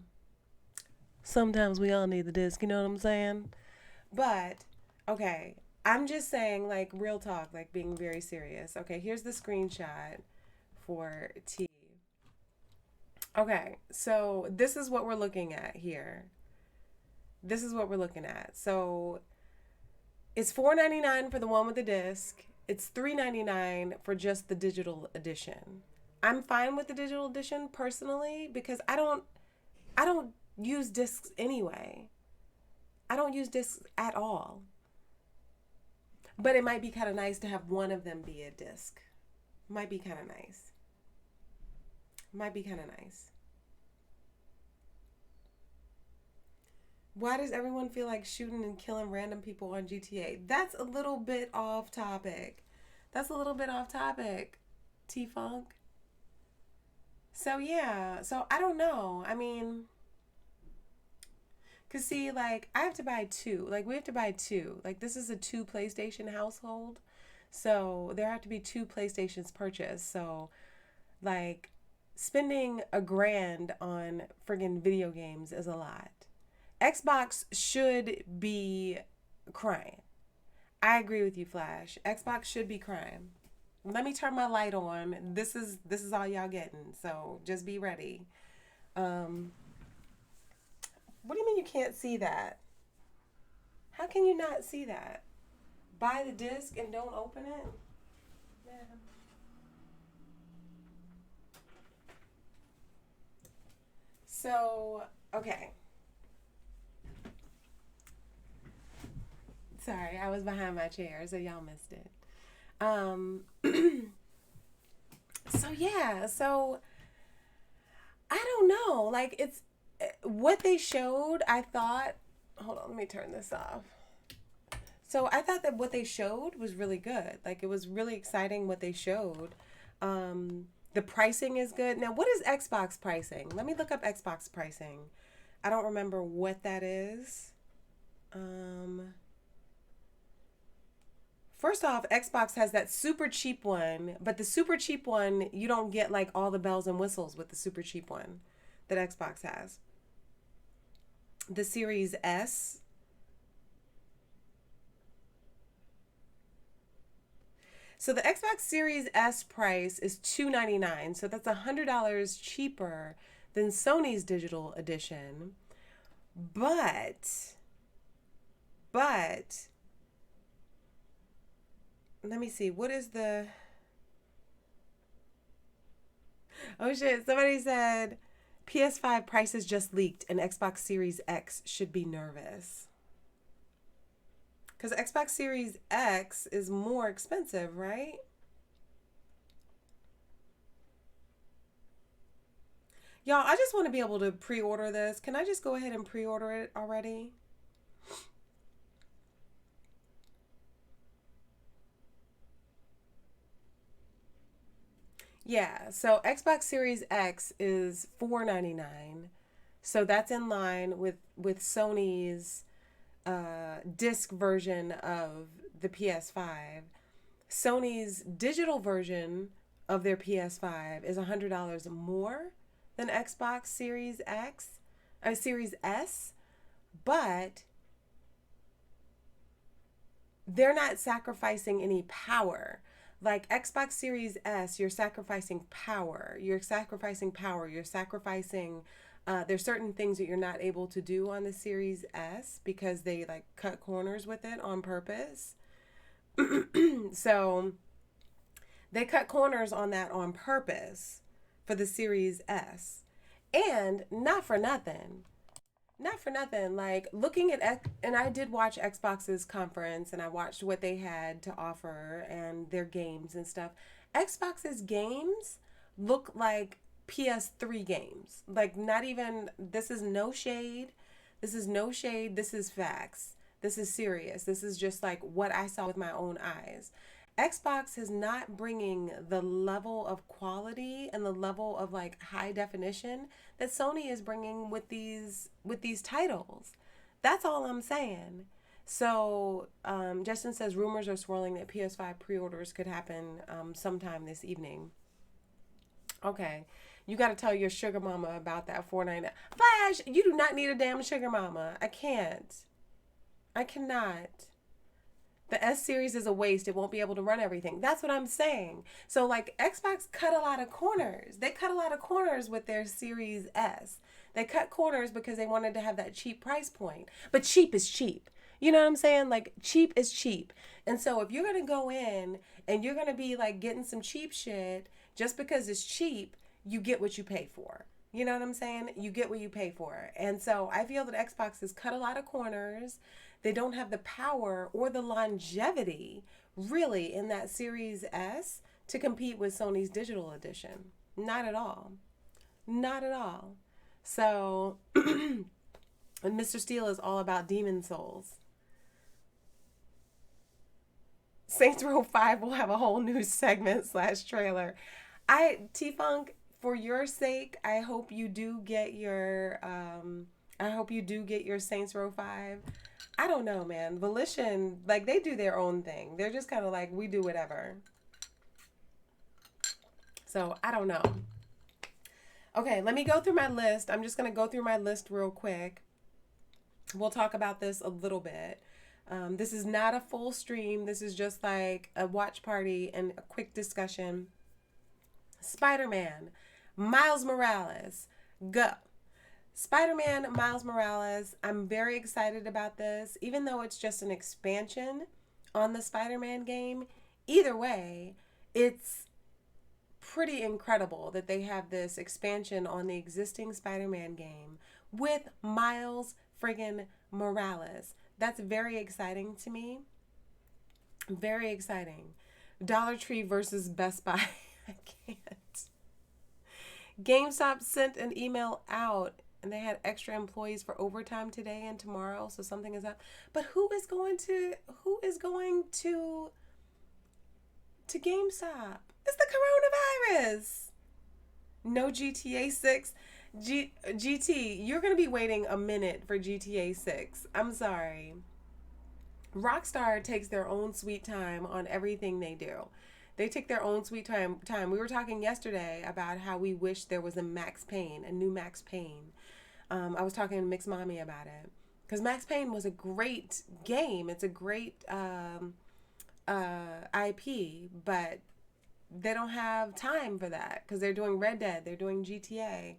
sometimes we all need the disc, you know what I'm saying? But, okay, I'm just saying, like, real talk, like being very serious. Okay, here's the screenshot for T. Okay, so this is what we're looking at here. This is what we're looking at. So it's $4.99 for the one with the disc. It's $3.99 for just the digital edition. I'm fine with the digital edition personally because I don't use discs anyway. I don't use discs at all. But it might be kind of nice to have one of them be a disc. Might be kind of nice. Might be kind of nice. Why does everyone feel like shooting and killing random people on GTA? That's a little bit off topic. That's a little bit off topic, T-Funk. So yeah, so I don't know. I mean, cause see, like I have to buy two. Like we have to buy two. Like this is a 2 PlayStation household. So there have to be 2 PlayStations purchased. So like spending $1,000 on friggin' video games is a lot. Xbox should be crime. I agree with you, Flash. Xbox should be crime. Let me turn my light on. This is all y'all getting. So just be ready. What do you mean you can't see that? How can you not see that? Buy the disc and don't open it? Man. So, okay. Sorry, I was behind my chair, so y'all missed it. So yeah, so I don't know. Like what they showed, I thought, hold on, let me turn this off. So I thought that what they showed was really good. Like, it was really exciting what they showed. The pricing is good. Now, what is Xbox pricing? Let me look up Xbox pricing. I don't remember what that is. First off, Xbox has that super cheap one, but the super cheap one, you don't get like all the bells and whistles with the super cheap one that Xbox has. The Series S. So the Xbox Series S price is $299, so that's $100 cheaper than Sony's digital edition. But let me see, what is the... Oh shit, somebody said PS5 prices just leaked and Xbox Series X should be nervous. Because Xbox Series X is more expensive, right? Y'all, I just want to be able to pre-order this. Can I just go ahead and pre-order it already? Yeah, so Xbox Series X is $499. So that's in line with Sony's disc version of the PS5. Sony's digital version of their PS5 is $100 more than Xbox Series X, Series S, but they're not sacrificing any power. Like Xbox Series S, you're sacrificing power. You're sacrificing power. You're sacrificing, there's certain things that you're not able to do on the Series S because they like cut corners with it on purpose. So they cut corners on that on purpose for the Series S. And not for nothing, like looking at, and I did watch Xbox's conference and I watched what they had to offer and their games and stuff. Xbox's games look like PS3 games. Like, not even, this is no shade. This is facts. This is serious. This is just like what I saw with my own eyes. Xbox is not bringing the level of quality and the level of like high definition that Sony is bringing with these titles. That's all I'm saying. So Justin says rumors are swirling that PS5 pre-orders could happen sometime this evening. Okay, you got to tell your sugar mama about that $499. Flash, you do not need a damn sugar mama. I cannot. The S series is a waste. It won't be able to run everything. That's what I'm saying. So like Xbox cut a lot of corners. They cut a lot of corners with their Series S. They cut corners because they wanted to have that cheap price point. But cheap is cheap. You know what I'm saying? Like, cheap is cheap. And so if you're going to go in and you're going to be like getting some cheap shit, just because it's cheap, you get what you pay for. You know what I'm saying? You get what you pay for. And so I feel that Xbox has cut a lot of corners. They don't have the power or the longevity really in that Series S to compete with Sony's digital edition. Not at all. Not at all. So, and Mr. Steele is all about Demon Souls. Saints Row 5 will have a whole new segment / trailer. T-Funk, for your sake, I hope you do get your Saints Row 5. I don't know, man. Volition, like, they do their own thing. They're just kind of like, we do whatever. So, I don't know. Okay, let me go through my list. I'm just going to go through my list real quick. We'll talk about this a little bit. This is not a full stream. This is just like a watch party and a quick discussion. Spider-Man, Miles Morales, go. Spider-Man, Miles Morales, I'm very excited about this. Even though it's just an expansion on the Spider-Man game, either way, it's pretty incredible that they have this expansion on the existing Spider-Man game with Miles friggin' Morales. That's very exciting to me. Very exciting. Dollar Tree versus Best Buy. I can't. GameStop sent an email out and they had extra employees for overtime today and tomorrow, so something is up. But who is going to GameStop? It's the coronavirus. No GTA 6. GT, you're going to be waiting a minute for GTA 6. I'm sorry. Rockstar takes their own sweet time on everything they do. They take their own sweet time. We were talking yesterday about how we wish there was a Max Payne, a new Max Payne. I was talking to Mix Mommy about it. Because Max Payne was a great game. It's a great IP, but they don't have time for that because they're doing Red Dead, they're doing GTA.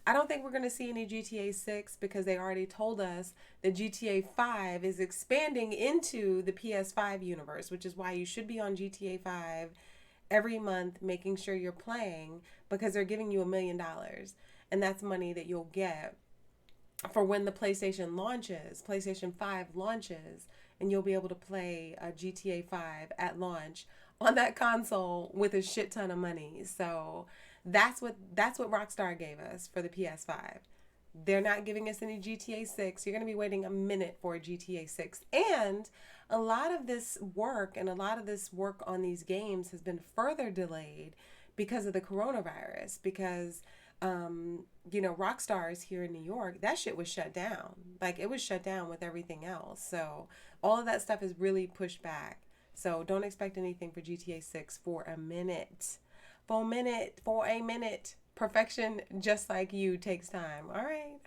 I don't think we're going to see any GTA 6 because they already told us that GTA 5 is expanding into the PS5 universe, which is why you should be on GTA 5 every month making sure you're playing, because they're giving you $1 million. And that's money that you'll get for when the PlayStation 5 launches, and you'll be able to play GTA 5 at launch on that console with a shit ton of money. So that's what Rockstar gave us for the PS5. They're not giving us any GTA 6. You're going to be waiting a minute for a GTA 6. And a lot of this work on these games has been further delayed because of the coronavirus. Because, Rockstar is here in New York. That shit was shut down. Like, it was shut down with everything else. So all of that stuff is really pushed back. So don't expect anything for GTA 6 for a minute. For a minute. Perfection, just like you, takes time. All right.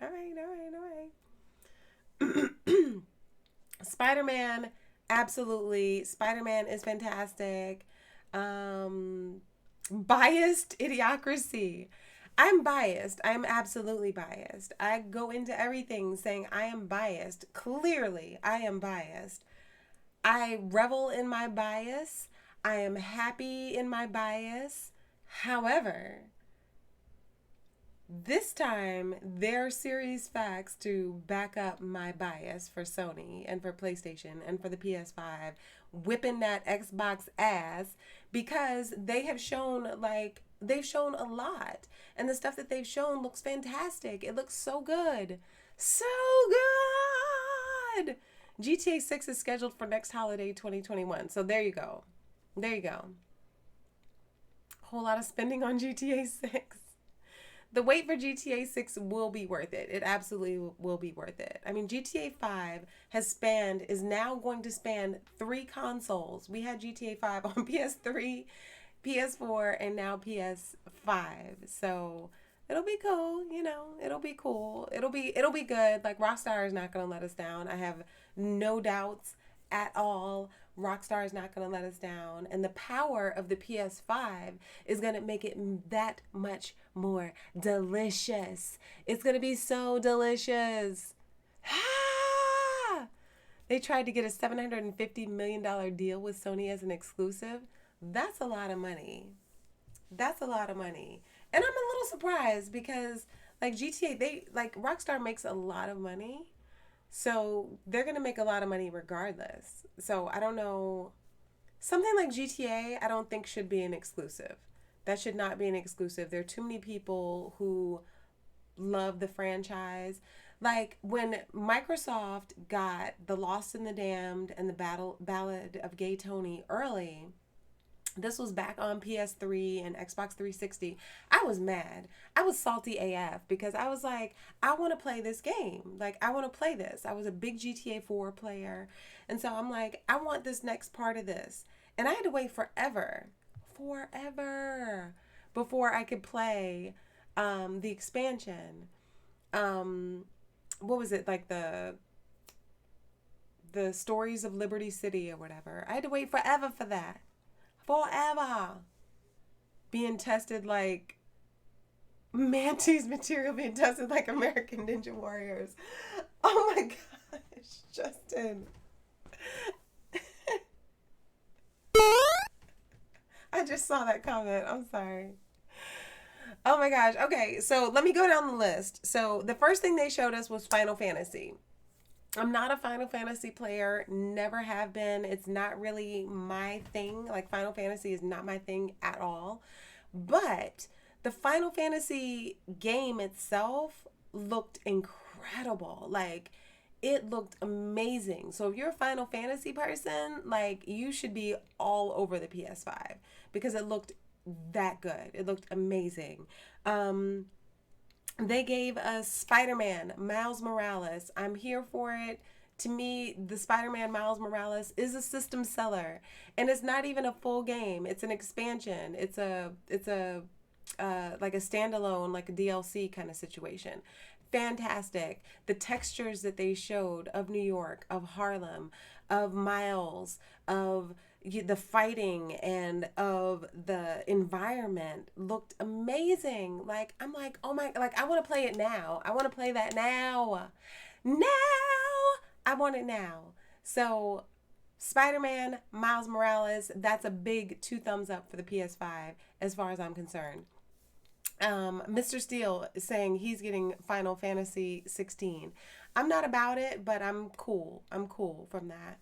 Spider-Man, absolutely. Spider-Man is fantastic. Biased idiocracy. I'm biased. I'm absolutely biased. I go into everything saying I am biased. Clearly, I am biased. I revel in my bias. I am happy in my bias. However, this time there are serious facts to back up my bias for Sony and for PlayStation and for the PS5 whipping that Xbox ass, because they have shown a lot, and the stuff that they've shown looks fantastic. It looks so good. So good. GTA 6 is scheduled for next holiday 2021. So there you go. Whole lot of spending on GTA 6. The wait for GTA 6 will be worth it. It absolutely will be worth it. I mean, GTA 5 is now going to span 3 consoles. We had GTA 5 on PS3, PS4, and now PS5. So it'll be cool, it'll be cool. It'll be good. Like, Rockstar is not going to let us down. I have no doubts at all. Rockstar is not going to let us down. And the power of the PS5 is going to make it that much more delicious. It's going to be so delicious. They tried to get a $750 million deal with Sony as an exclusive. That's a lot of money. And I'm a little surprised because, like, GTA, Rockstar makes a lot of money. So they're going to make a lot of money regardless. So I don't know. Something like GTA, I don't think should be an exclusive. That should not be an exclusive. There are too many people who love the franchise. Like, when Microsoft got The Lost and the Damned and the Ballad of Gay Tony early, this was back on PS3 and Xbox 360. I was mad. I was salty AF because I was like, I want to play this game. Like, I want to play this. I was a big GTA 4 player. And so I'm like, I want this next part of this. And I had to wait forever before I could play the expansion. What was it? Like the Stories of Liberty City or whatever. I had to wait forever for that. Forever. Being tested like Mantis material, being tested like American Ninja Warriors. Oh my gosh, Justin. I just saw that comment. I'm sorry. Oh my gosh. Okay, so let me go down the list. So the first thing they showed us was Final Fantasy. I'm not a Final Fantasy player, never have been. It's not really my thing. Like, Final Fantasy is not my thing at all. But the Final Fantasy game itself looked incredible. Like, it looked amazing. So if you're a Final Fantasy person, like, you should be all over the PS5 because it looked that good. It looked amazing. They gave us Spider-Man, Miles Morales. I'm here for it. To me, the Spider-Man Miles Morales is a system seller, and it's not even a full game. It's an expansion. It's a like a standalone, like a DLC kind of situation. Fantastic. The textures that they showed of New York, of Harlem, of Miles, of the fighting, and of the environment looked amazing. Like, I'm like, oh my, like, I want to play it now. I want to play that now. I want it now. So Spider-Man, Miles Morales, that's a big 2 thumbs up for the PS5 as far as I'm concerned. Mr. Steele is saying he's getting Final Fantasy 16. I'm not about it, but I'm cool. I'm cool from that.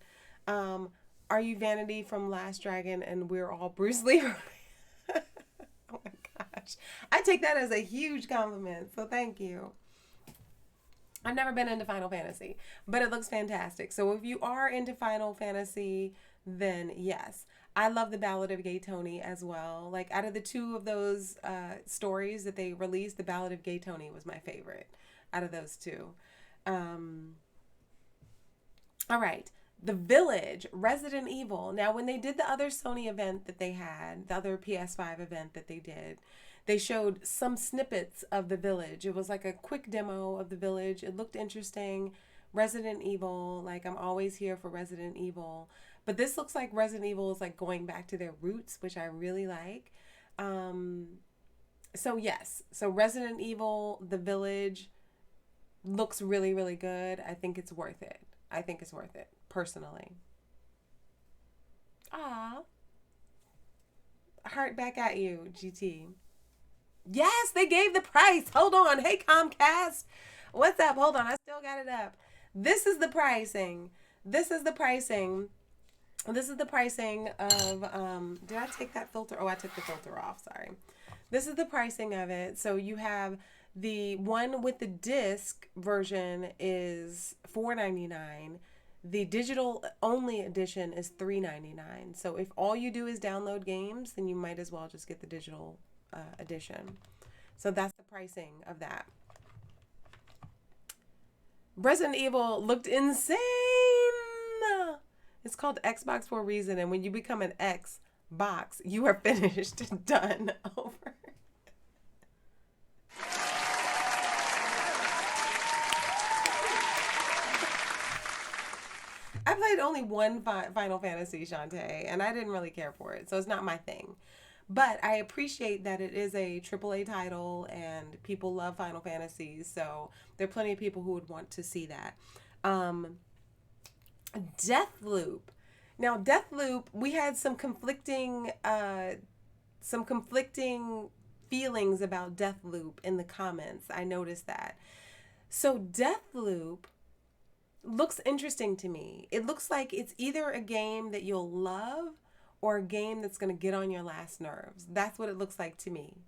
Are you Vanity from Last Dragon and we're all Bruce Lee? Oh my gosh. I take that as a huge compliment, so thank you. I've never been into Final Fantasy, but it looks fantastic. So if you are into Final Fantasy, then yes. I love the Ballad of Gay Tony as well. Like, out of the 2 of those stories that they released, the Ballad of Gay Tony was my favorite out of those 2. All right. The Village, Resident Evil. Now, when they did the other Sony event that they had, the other PS5 event that they did, they showed some snippets of the Village. It was like a quick demo of the Village. It looked interesting. Resident Evil, like, I'm always here for Resident Evil. But this looks like Resident Evil is like going back to their roots, which I really like. So yes, so Resident Evil, The Village looks really, really good. I think it's worth it. I think it's worth it, personally. Ah, heart back at you, GT. Yes, they gave the price. Hold on. Hey, Comcast. What's up? Hold on. I still got it up. This is the pricing. This is the pricing. This is the pricing of, did I take that filter? Oh, I took the filter off. Sorry. This is the pricing of it. So you have the one with the disc version is $4.99. The digital only edition is $3.99. So if all you do is download games, then you might as well just get the digital edition. So that's the pricing of that. Resident Evil looked insane. It's called Xbox for a reason, and when you become an Xbox, you are finished. Done. Over. I played only one Final Fantasy, Shantae, and I didn't really care for it, so it's not my thing. But I appreciate that it is a AAA title, and people love Final Fantasy, so there are plenty of people who would want to see that. Deathloop. Now, Deathloop, we had some conflicting feelings about Deathloop in the comments. I noticed that. So Deathloop looks interesting to me. It looks like it's either a game that you'll love or a game that's going to get on your last nerves. That's what it looks like to me.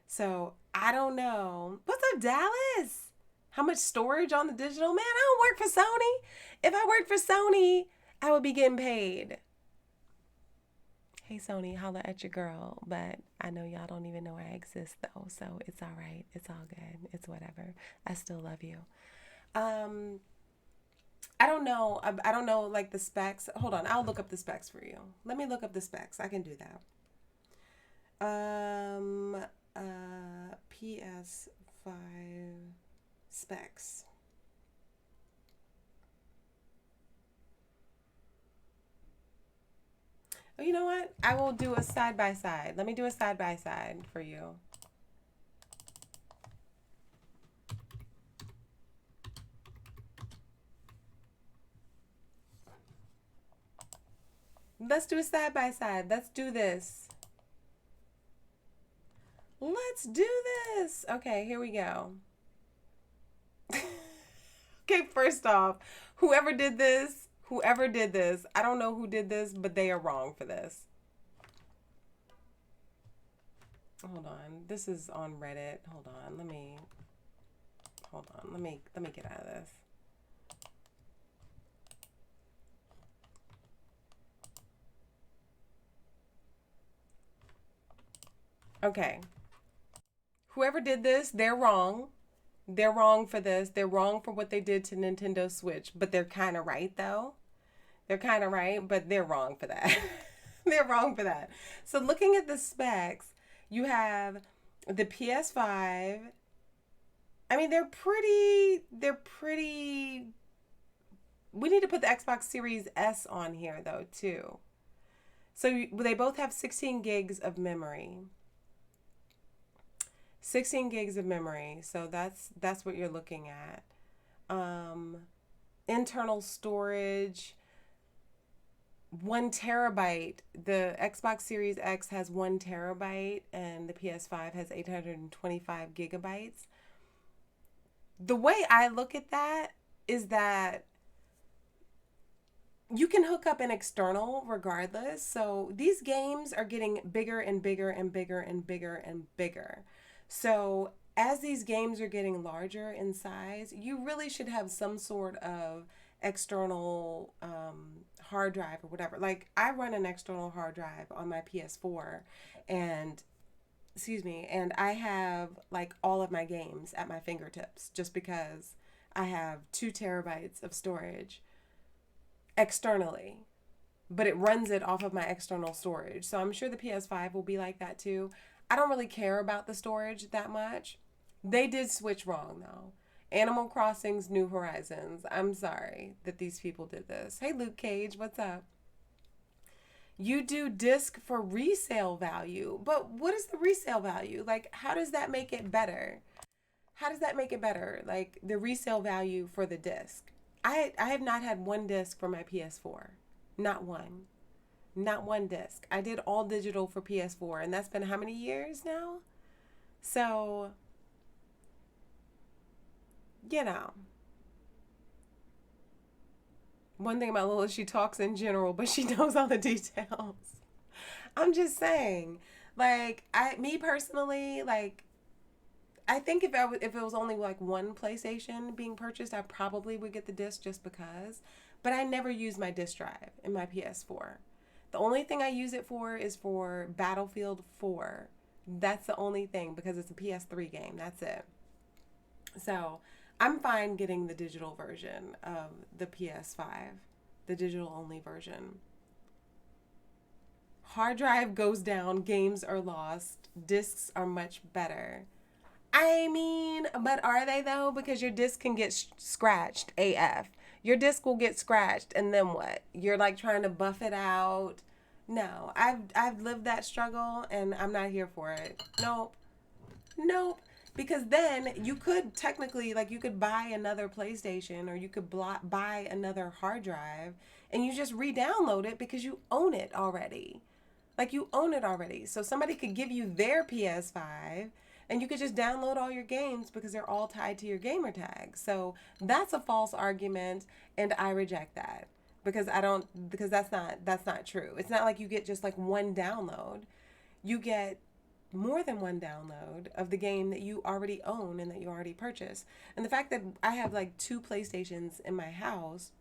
So I don't know. What's up, Dallas? How much storage on the digital? Man, I don't work for Sony. If I worked for Sony, I would be getting paid. Hey, Sony, holla at your girl. But I know y'all don't even know I exist, though. So it's all right. It's all good. It's whatever. I still love you. I don't know. I don't know, like, the specs. Hold on. I'll look up the specs for you. Let me look up the specs. I can do that. PS5 specs. Oh, you know what? I will do a side-by-side. Let me do a side-by-side for you. Let's do a side-by-side. Let's do this. Let's do this. Okay, here we go. Okay, first off, whoever did this, I don't know who did this, but they are wrong for this. Hold on. This is on Reddit. Hold on. Let me Hold on. Let me get out of this. Okay. Whoever did this, they're wrong. They're wrong for this. They're wrong for what they did to Nintendo Switch, but they're kind of right though. They're kind of right, but they're wrong for that. They're wrong for that. So looking at the specs, you have the PS5. I mean, they're pretty, we need to put the Xbox Series S on here though, too. So they both have 16 gigs of memory. 16 gigs of memory. So that's what you're looking at. Internal storage, 1 terabyte. The Xbox Series X has 1 terabyte and the PS5 has 825 gigabytes. The way I look at that is that you can hook up an external regardless. So these games are getting bigger and bigger and bigger and bigger and bigger. So as these games are getting larger in size, you really should have some sort of external hard drive or whatever. Like I run an external hard drive on my PS4 and I have like all of my games at my fingertips just because I have 2 terabytes of storage externally, but it runs it off of my external storage. So I'm sure the PS5 will be like that too. I don't really care about the storage that much. They did switch wrong though. Animal Crossing's New Horizons. I'm sorry that these people did this. Hey Luke Cage, what's up? You do disc for resale value, but what is the resale value? Like, how does that make it better? How does that make it better? Like the resale value for the disc. I have not had one disc for my PS4. Not one. Not one disc. I did all digital for PS4, and that's been how many years now? So, you know. One thing about Lila, she talks in general, but she knows all the details. I'm just saying, like, me personally, like, I think if it was only like one PlayStation being purchased, I probably would get the disc just because. But I never use my disc drive in my PS4. The only thing I use it for is for Battlefield 4. That's the only thing because it's a PS3 game. That's it. So I'm fine getting the digital version of the PS5, the digital only version. Hard drive goes down, games are lost, discs are much better. I mean, but are they though? Because your disc can get scratched AF. Your disc will get scratched and then what? You're like trying to buff it out. No, I've lived that struggle and I'm not here for it. Nope. Because then you could technically, like you could buy another PlayStation or you could buy another hard drive and you just re-download it because you own it already. Like you own it already. So somebody could give you their PS5 and you could just download all your games because they're all tied to your gamer tag. So that's a false argument and I reject that because that's not true. It's not like you get just like one download. You get more than one download of the game that you already own and that you already purchased. And the fact that I have like 2 PlayStations in my house,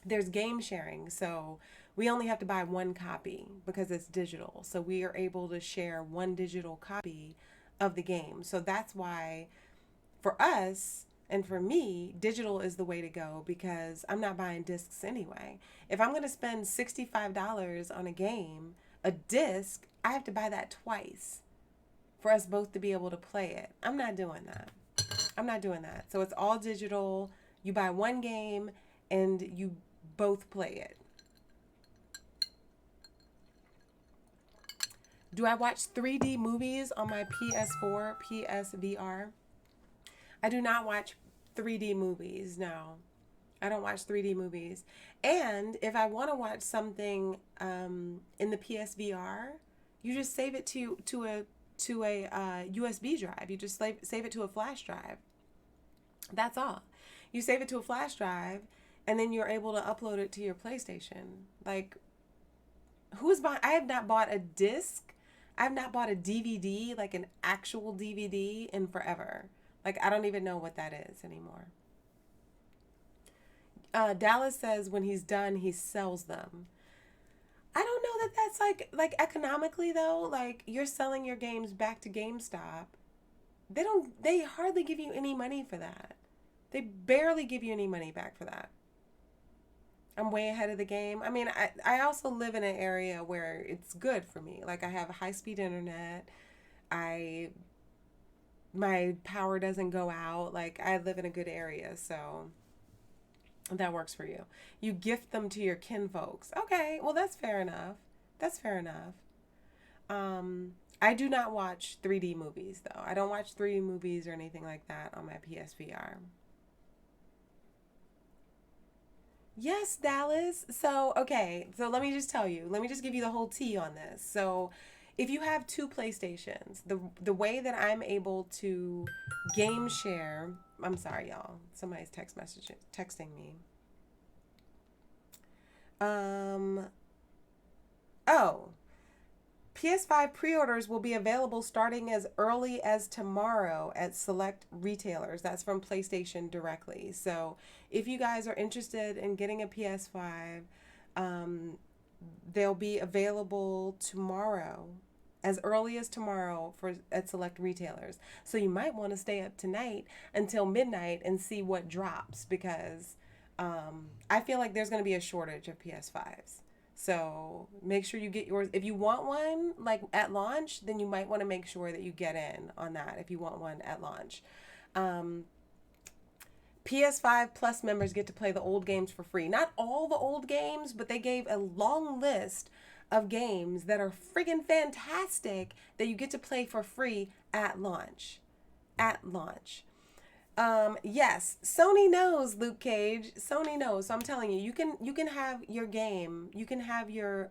there's game sharing. So we only have to buy one copy because it's digital. So we are able to share one digital copy of the game. So that's why for us and for me, digital is the way to go because I'm not buying discs anyway. If I'm going to spend $65 on a game, a disc, I have to buy that twice for us both to be able to play it. I'm not doing that. So it's all digital. You buy one game and you both play it. Do I watch 3D movies on my PS4, PSVR? I do not watch 3D movies, no. I don't watch 3D movies. And if I want to watch something in the PSVR, you just save it to a USB drive. You just save it to a flash drive. That's all. You save it to a flash drive, and then you're able to upload it to your PlayStation. Like, I have not bought a disc. I've not bought a DVD, like an actual DVD, in forever. Like, I don't even know what that is anymore. Dallas says when he's done, he sells them. I don't know that that's like economically though. Like, you're selling your games back to GameStop. They hardly give you any money for that. They barely give you any money back for that. I'm way ahead of the game. I mean, I also live in an area where it's good for me. Like, I have high-speed internet. My power doesn't go out. Like, I live in a good area, so that works for you. You gift them to your kinfolks. Okay, well, that's fair enough. That's fair enough. I do not watch 3D movies, though. I don't watch 3D movies or anything like that on my PSVR. Yes, Dallas. So, okay. So let me just tell you. Let me just give you the whole tea on this. So, if you have two PlayStations, the way that I'm able to game share, I'm sorry, y'all. Somebody's texting me. PS5 pre-orders will be available starting as early as tomorrow at select retailers. That's from PlayStation directly. So if you guys are interested in getting a PS5, they'll be available tomorrow, as early as tomorrow at select retailers. So you might want to stay up tonight until midnight and see what drops, because I feel like there's going to be a shortage of PS5s. So make sure you get yours. If you want one like at launch, then you might want to make sure that you get in on that if you want one at launch. PS5 Plus members get to play the old games for free. Not all the old games, but they gave a long list of games that are friggin' fantastic that you get to play for free at launch. At launch. Yes, Sony knows, Luke Cage. Sony knows. So I'm telling you, you can have your game. You can have your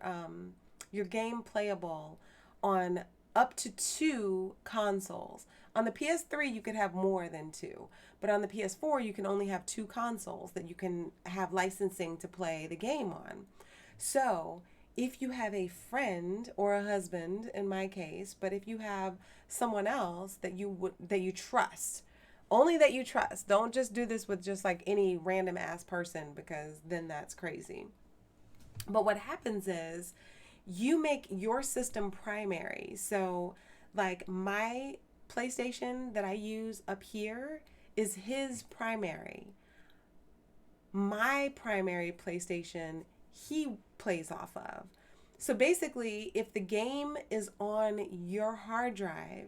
game playable on up to 2 consoles. On the PS3, you could have more than 2, but on the PS4, you can only have 2 consoles that you can have licensing to play the game on. So if you have a friend or a husband, in my case, but if you have someone else that you trust. Only that you trust. Don't just do this with just like any random ass person, because then that's crazy. But what happens is you make your system primary. So like my PlayStation that I use up here is his primary. My primary PlayStation he plays off of. So basically, if the game is on your hard drive,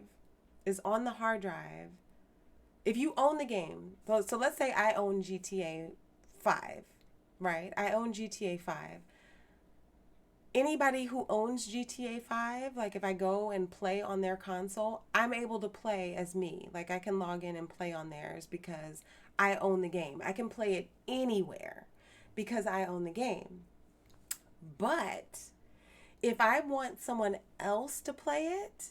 if you own the game, so let's say I own GTA 5, right? I own GTA 5. Anybody who owns GTA 5, like if I go and play on their console, I'm able to play as me. Like I can log in and play on theirs because I own the game. I can play it anywhere because I own the game. But if I want someone else to play it,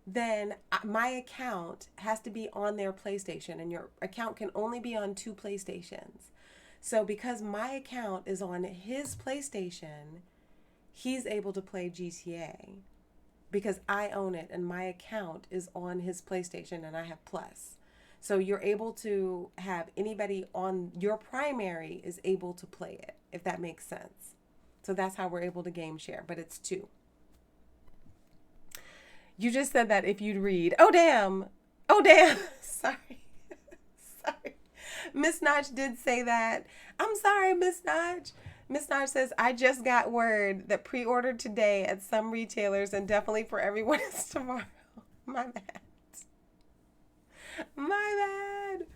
then my account has to be on their PlayStation, and your account can only be on 2 PlayStations. So because my account is on his PlayStation, he's able to play GTA because I own it and my account is on his PlayStation and I have Plus. So you're able to have anybody on your primary is able to play it, if that makes sense. So that's how we're able to game share, but it's 2. You just said that if you'd read. Oh, damn. Oh, damn. Sorry. Sorry. Miss Notch did say that. I'm sorry, Miss Notch. Miss Notch says, I just got word that pre-ordered today at some retailers and definitely for everyone is tomorrow. My bad. My bad.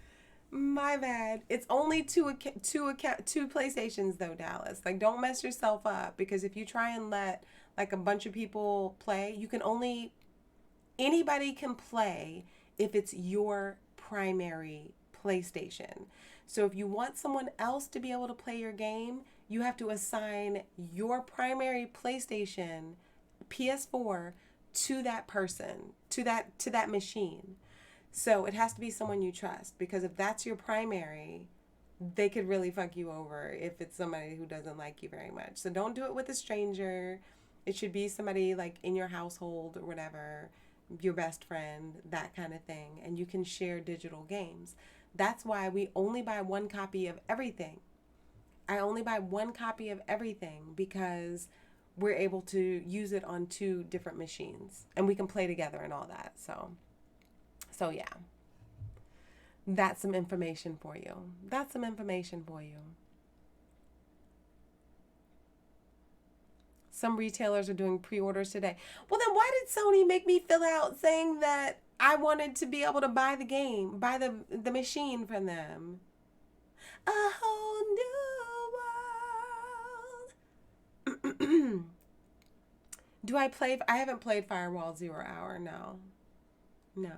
My bad. It's only two PlayStations though, Dallas. Like, don't mess yourself up, because if you try and let like a bunch of people play, anybody can play if it's your primary PlayStation. So if you want someone else to be able to play your game, you have to assign your primary PlayStation, PS4, to that person, to that machine. So it has to be someone you trust, because if that's your primary, they could really fuck you over if it's somebody who doesn't like you very much. So don't do it with a stranger. It should be somebody like in your household or whatever. your best friend, that kind of thing, and you can share digital games. That's why we only buy one copy of everything. I only buy one copy of everything because we're able to use it on 2 different machines and we can play together and all that. So yeah. That's some information for you. That's some information for you. Some retailers are doing pre-orders today. Well, then why did Sony make me fill out saying that I wanted to be able to buy the game, buy the machine from them? A whole new world. Do I play? I haven't played Firewall 0 Hour. No. No.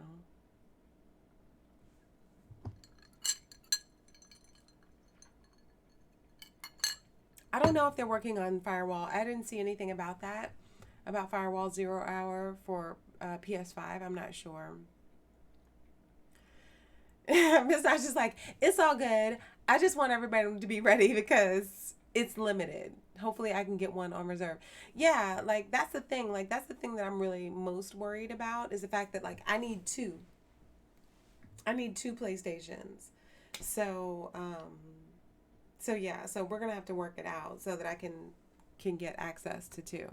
I don't know if they're working on Firewall. I didn't see anything about that, about Firewall 0 Hour for PS5. I'm not sure. Miss Ash is like, it's all good. I just want everybody to be ready because it's limited. Hopefully I can get one on reserve. Yeah, like that's the thing. Like that's the thing that I'm really most worried about is the fact that like I need 2. I need 2 PlayStations. So yeah, so we're gonna have to work it out so that I can get access to 2.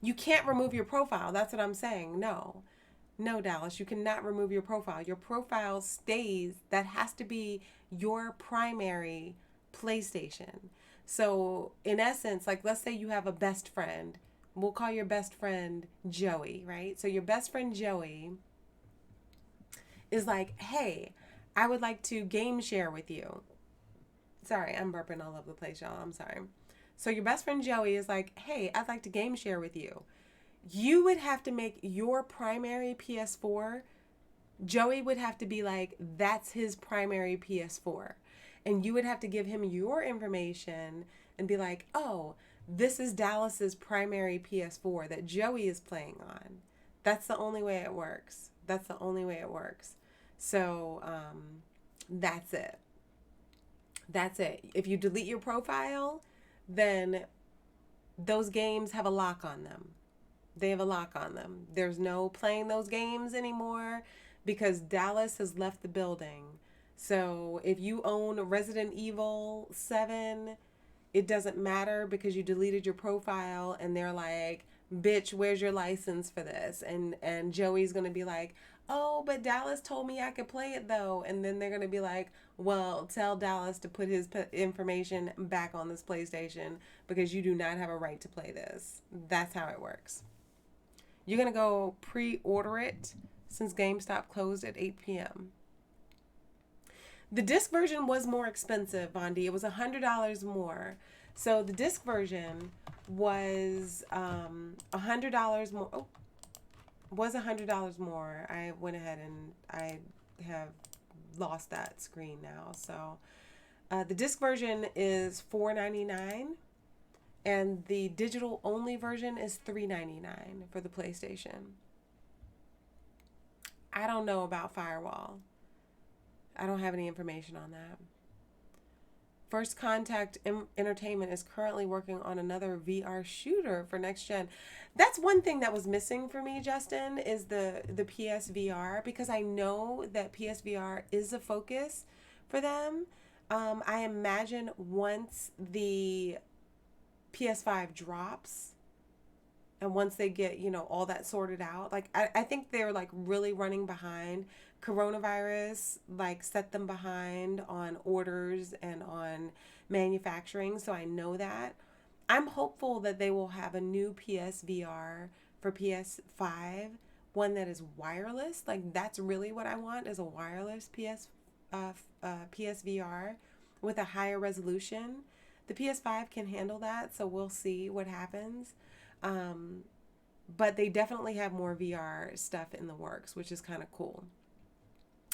You can't remove your profile. That's what I'm saying. No, Dallas, you cannot remove your profile. Your profile stays. That has to be your primary PlayStation. So in essence, like let's say you have a best friend. We'll call your best friend Joey, right? So your best friend Joey is like, hey, I would like to game share with you. Sorry, I'm burping all over the place, y'all. I'm sorry. So your best friend Joey is like, hey, I'd like to game share with you. You would have to make your primary PS4. Joey would have to be like, that's his primary PS4. And you would have to give him your information and be like, oh, this is Dallas's primary PS4 that Joey is playing on. That's the only way it works. That's the only way it works. So that's it. That's it. If you delete your profile, then those games have a lock on them. They have a lock on them. There's no playing those games anymore because Dallas has left the building. So if you own Resident Evil 7, it doesn't matter because you deleted your profile and they're like, bitch, where's your license for this? And Joey's going to be like, oh, but Dallas told me I could play it though. And then they're going to be like, well, tell Dallas to put his information back on this PlayStation because you do not have a right to play this. That's how it works. You're going to go pre-order it since GameStop closed at 8 p.m. The disc version was more expensive, Bondi. It was $100 more. So the disc version was $100 more. Oh, was $100 more. I went ahead and I have lost that screen now. So the disc version is $4.99 and the digital only version is $3.99 for the PlayStation. I don't know about Firewall. I don't have any information on that. First Contact Entertainment is currently working on another VR shooter for next gen. That's one thing that was missing for me, Justin, is the PSVR, because I know that PSVR is a focus for them. I imagine once the PS5 drops and once they get, you know, all that sorted out, like I think they're like really running behind. Coronavirus like set them behind on orders and on manufacturing, so I know that. I'm hopeful that they will have a new PSVR for PS5, one that is wireless. Like that's really what I want, is a wireless PSVR with a higher resolution. The PS5 can handle that, so we'll see what happens. But they definitely have more VR stuff in the works, which is kind of cool.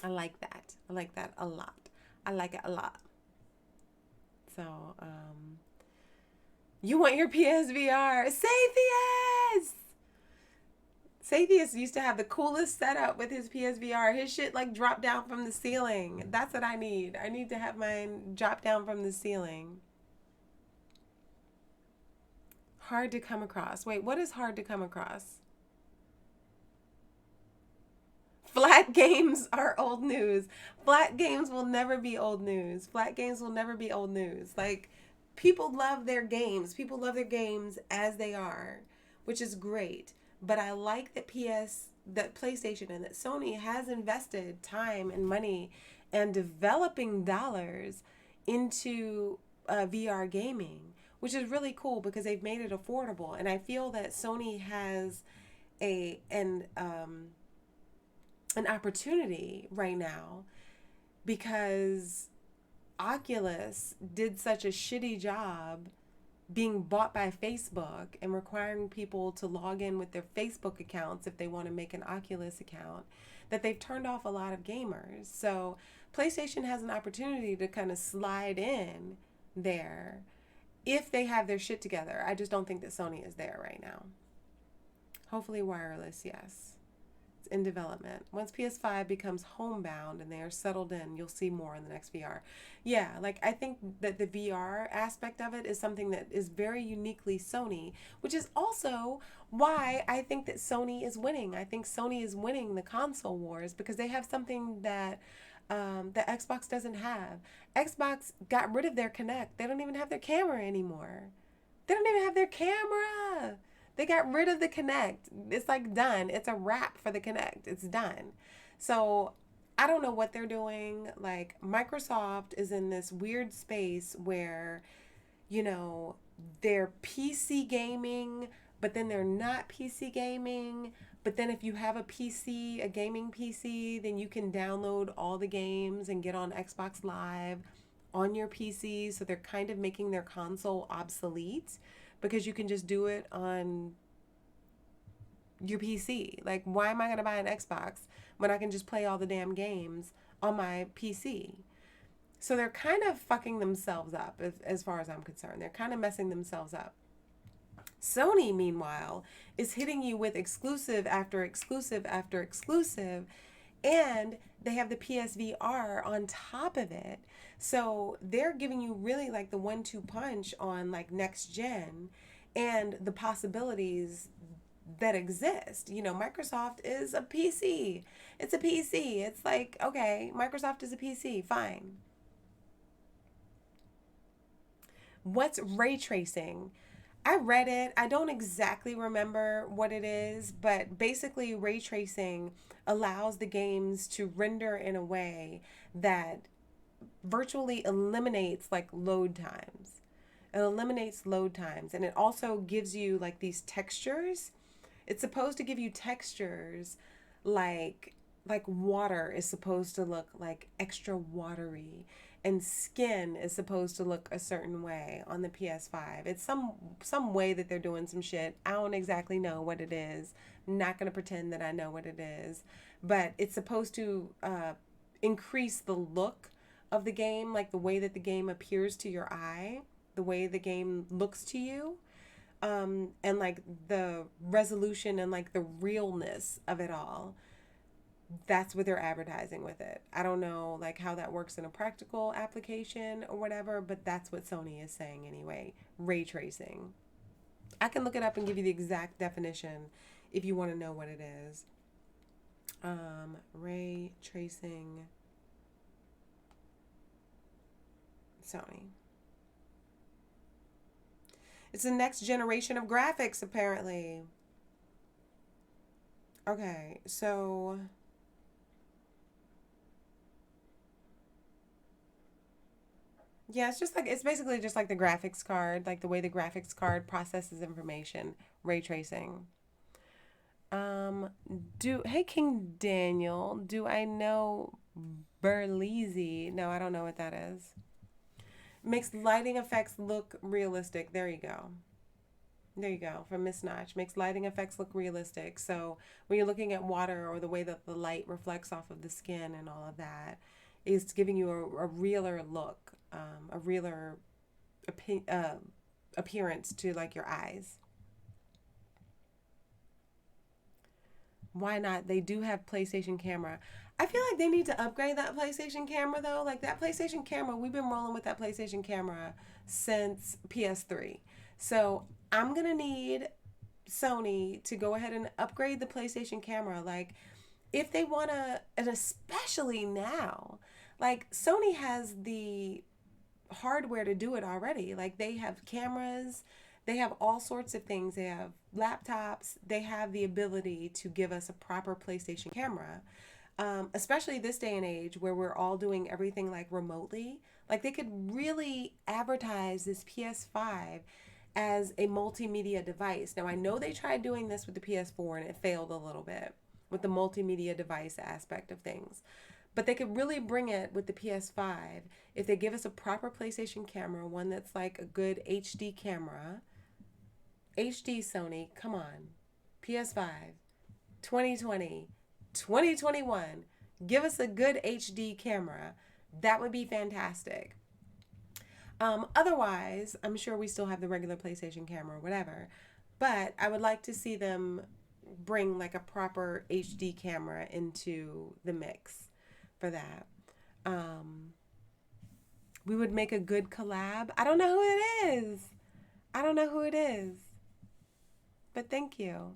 I like that. I like that a lot. I like it a lot. So, you want your PSVR? Sathius! Sathius used to have the coolest setup with his PSVR. His shit like dropped down from the ceiling. That's what I need. I need to have mine drop down from the ceiling. Hard to come across. Wait, what is hard to come across? Flat games are old news. Flat games will never be old news. Flat games will never be old news. Like, people love their games. People love their games as they are, which is great. But I like that PlayStation and that Sony has invested time and money and developing dollars into VR gaming, which is really cool because they've made it affordable. And I feel that Sony has an opportunity right now because Oculus did such a shitty job being bought by Facebook and requiring people to log in with their Facebook accounts if they want to make an Oculus account, that they've turned off a lot of gamers. So PlayStation has an opportunity to kind of slide in there if they have their shit together. I just don't think that Sony is there right now. Hopefully wireless, yes. It's in development. Once PS5 becomes homebound and they are settled in, you'll see more in the next VR. Yeah, like I think that the VR aspect of it is something that is very uniquely Sony, which is also why I think that Sony is winning. I think Sony is winning the console wars because they have something that that Xbox doesn't have. Xbox got rid of their Kinect. They don't even have their camera anymore. They don't even have their camera. They got rid of the Kinect. It's like done. It's a wrap for the Kinect. It's done. So I don't know what they're doing. Like Microsoft is in this weird space where, you know, they're PC gaming, but then they're not PC gaming. But then if you have a PC, a gaming PC, then you can download all the games and get on Xbox Live on your PC. So they're kind of making their console obsolete because you can just do it on your PC. Like, why am I going to buy an Xbox when I can just play all the damn games on my PC? So they're kind of fucking themselves up as far as I'm concerned. They're kind of messing themselves up. Sony, meanwhile, is hitting you with exclusive after exclusive after exclusive, and they have the PSVR on top of it. So they're giving you really like the 1-2 punch on like next gen and the possibilities that exist. You know, Microsoft is a PC. It's a PC. It's like, okay, Microsoft is a PC. Fine. What's ray tracing? I read it. I don't exactly remember what it is, but basically ray tracing allows the games to render in a way that virtually eliminates like load times. It eliminates load times, and it also gives you like these textures. It's supposed to give you textures like water is supposed to look like extra watery, and skin is supposed to look a certain way on the PS5. It's some way that they're doing some shit. I don't exactly know what it is. I'm not going to pretend that I know what it is. But it's supposed to increase the look of the game, like the way that the game appears to your eye, the way the game looks to you, and like the resolution and like the realness of it all. That's what they're advertising with it. I don't know like how that works in a practical application or whatever, but that's what Sony is saying anyway. Ray tracing. I can look it up and give you the exact definition if you want to know what it is. Ray tracing Sony. It's the next generation of graphics, apparently. Okay, so yeah, it's basically just like the graphics card, like the way the graphics card processes information, ray tracing. Hey King Daniel, do I know Berlizzi? No, I don't know what that is. Makes lighting effects look realistic. There you go. There you go, from Miss Notch. Makes lighting effects look realistic. So when you're looking at water or the way that the light reflects off of the skin and all of that, is giving you a realer look, a realer appearance to like your eyes. Why not? They do have PlayStation camera. I feel like they need to upgrade that PlayStation camera though. Like that PlayStation camera, we've been rolling with that PlayStation camera since PS3. So I'm going to need Sony to go ahead and upgrade the PlayStation camera. Like, if they want to, and especially now, like, Sony has the hardware to do it already. Like, they have cameras, they have all sorts of things. They have laptops, they have the ability to give us a proper PlayStation camera. Especially this day and age where we're all doing everything like remotely. Like, they could really advertise this PS5 as a multimedia device. Now, I know they tried doing this with the PS4 and it failed a little bit with the multimedia device aspect of things. But they could really bring it with the PS5 if they give us a proper PlayStation camera, one that's like a good HD camera. HD, Sony, come on. PS5, 2020, 2021, give us a good HD camera. That would be fantastic. Otherwise, I'm sure we still have the regular PlayStation camera or whatever, but I would like to see them bring like a proper HD camera into the mix for that. We would make a good collab. I don't know who it is. I don't know who it is, but thank you.